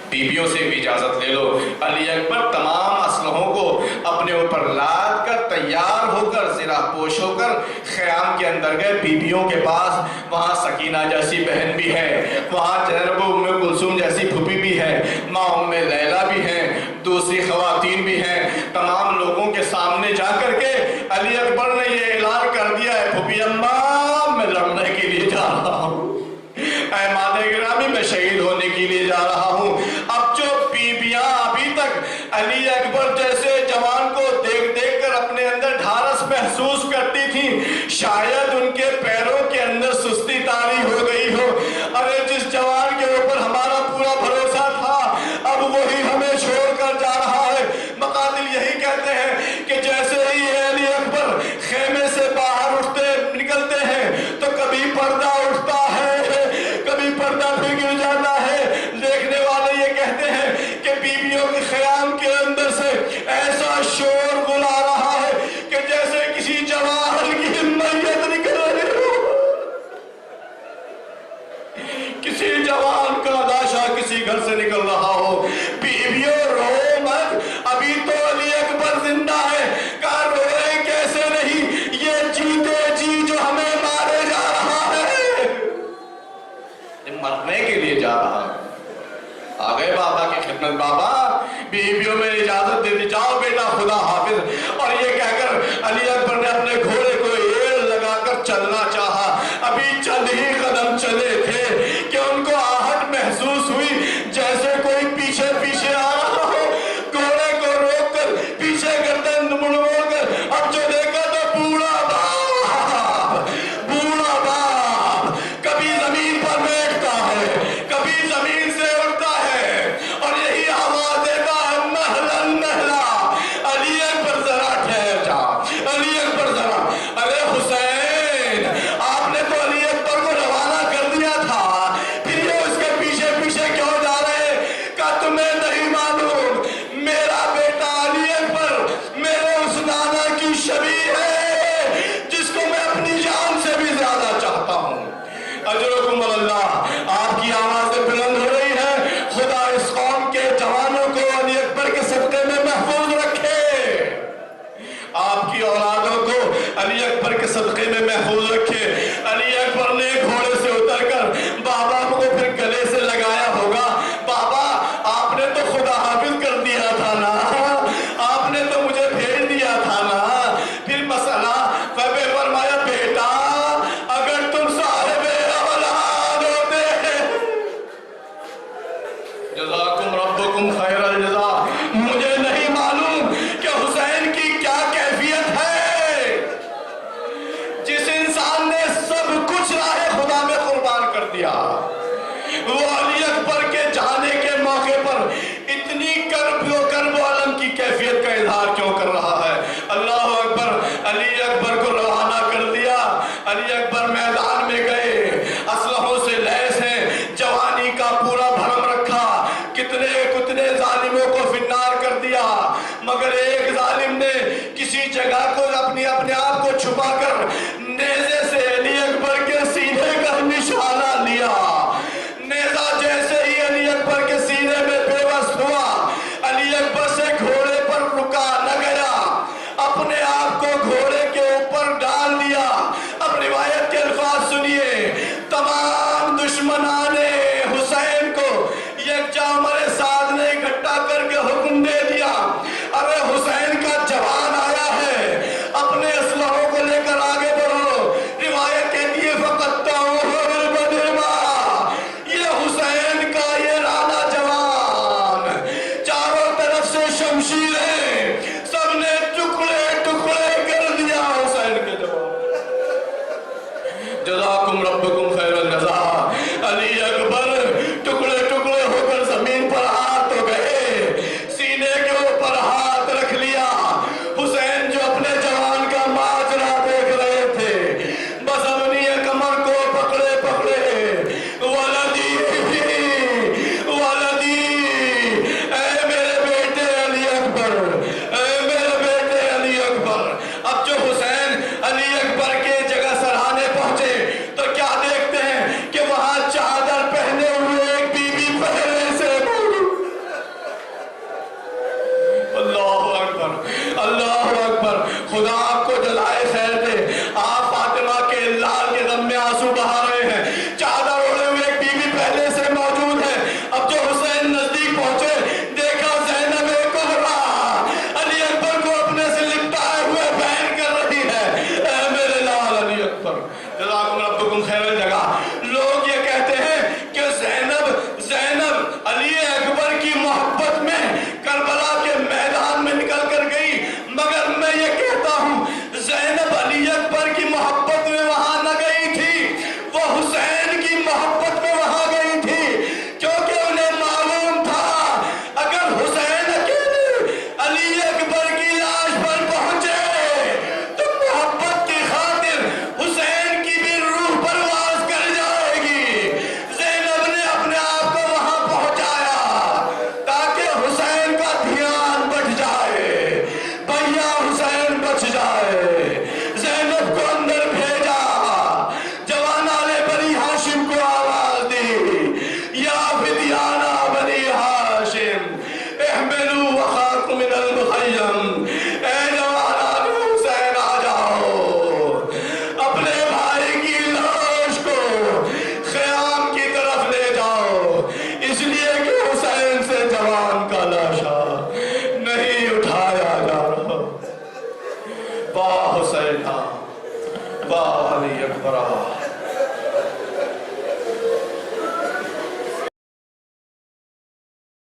بیویوں سے بھی اجازت لے لو۔ علی اکبر تمام اسلحوں کو اپنے اوپر لاد کر تیار ہو کر زرہ پوش ہو کر خیام کے اندر گئے بیویوں کے پاس۔ وہاں سکینہ جیسی بہن بھی ہے، وہاں زینب ام کلثوم جیسی پھوپھی بھی ہے، ماں ام لیلہ بھی ہیں، دوسری خواتین بھی ہیں۔ تمام لوگوں کے سامنے جا کر کے علی اکبر نے یہ اعلان کر دیا ہے، پھوپھی اماں میں لڑنے کے لیے جا رہا ہوں، اے مادے گرامی میں شہید ہونے کے لیے جا رہا ہوں۔ اب جو بیویاں ابھی تک علی اکبر جیسے جوان کو دیکھ دیکھ کر اپنے اندر ڈھارس محسوس کرتی تھیں، شاید ان کے پیروں کے اندر سستی طاری ہو گئی ہو۔ ارے جس جوان کے اوپر ہمارا پورا بھروسہ تھا اب وہی ہمیں چھوڑ کر جا رہا ہے۔ مقاتل یہی کہتے ہیں کہ جیسے ہی علی اکبر خیمے سے باہر نکلتے ہیں تو کبھی پردہ اٹھتا ہے، کبھی پردہ پھر گر جاتا ہے۔ دیکھنے والے یہ کہتے ہیں کہ بیویوں کے خیام کے اندر سے ایسا شور گلا رہا ہے کہ جیسے کسی جوان کی میت نکل رہی ہو، کسی جوان کا لاشا کسی گھر سے نکل رہا ہو۔ بیویوں رو مت، ابھی تو علی اکبر زندہ ہے۔ کہا روئے کیسے نہیں، یہ جیتے جی جو ہمیں مارے جا رہا ہے، مرنے کے لیے جا رہا ہے۔ آ گئے بابا کی خدمت، بابا بیویوں میں اجازت دے دی، جاؤ بیٹا خدا حافظ۔ اور یہ کہہ کر علی اکبر نے اپنے گھوڑے کو ایڑ لگا کر چلنا چاہا۔ ابھی چند ہی قدم چلے تھے کہ ان کو آہٹ محسوس ہوئی جیسے کوئی پیچھے پیچھے آ رہا ہو۔ گھوڑے کو روک کر پیچھے گردن مڑ کر اب جو دیکھا تو بوڑھا باپ، بوڑھا باپ کبھی زمین پر بیٹھتا ہے، کبھی زمین سے اڑتا ہے اور یہی آواز دیتا ہے، محلن محلا، علی اکبر ذرا ٹھہر جا، علی اکبر ذرا۔ ارے حسین، آپ نے تو علی اکبر کو روانہ کر دیا تھا، پھر یہ اس کے پیچھے پیچھے کیوں جا رہے؟ کہا تمہیں نہیں معلوم، میرا بیٹا علی اکبر میرے اس نانا کی شبیہ ہے جس کو میں اپنی جان سے بھی زیادہ چاہتا ہوں۔ اجرکم اللہ، آپ کی آوازیں بلند ہو رہی ہیں، خدا اس قوم کے جوانوں کو علی اکبر کے صدقے میں محفوظ رکھے، آپ کی اولادوں کو علی اکبر کے صدقے میں محفوظ رکھے۔ علی اکبر نے گھوڑے سے اتر کر بابا کو پھر گلے سے لگایا ہوگا، بابا آپ نے تو خدا حافظ کر دیا تھا نا، آپ نے تو مجھے بھیج دیا تھا نا، پھر مسئلہ فرمایا بیٹا اگر تم صاحب اولاد ہوتے، جزاکم ربکم خیر الجزا، مجھے نہیں معلوم کہ حسین کی کیا کیفیت ہے۔ جس انسان نے سب کچھ راہ خدا میں قربان کر دیا، وہ علی اکبر کے جانے کے موقع پر اتنی کرب و علم کی کیفیت کا اظہار کیوں کر رہا ہے؟ اللہ اکبر۔ علی اکبر کو روانہ کر دیا، علی اکبر میدان میں گئے، اسلحوں سے لیس ہیں، جوانی کا پورا بھرم رکھا، کتنے ظالموں کو فنار کر دیا، مگر ایک ظالم نے کسی جگہ کو اپنے آپ کو چھپا کر نیزے سے علی اکبر کے سینے کا نشانہ لیا۔ نیزہ جیسے ہی علی اکبر کے سینے میں پیوست ہوا، علی اکبر سے گھوڑے پر رکا نہ گیا، اپنے آپ کو گھوڑے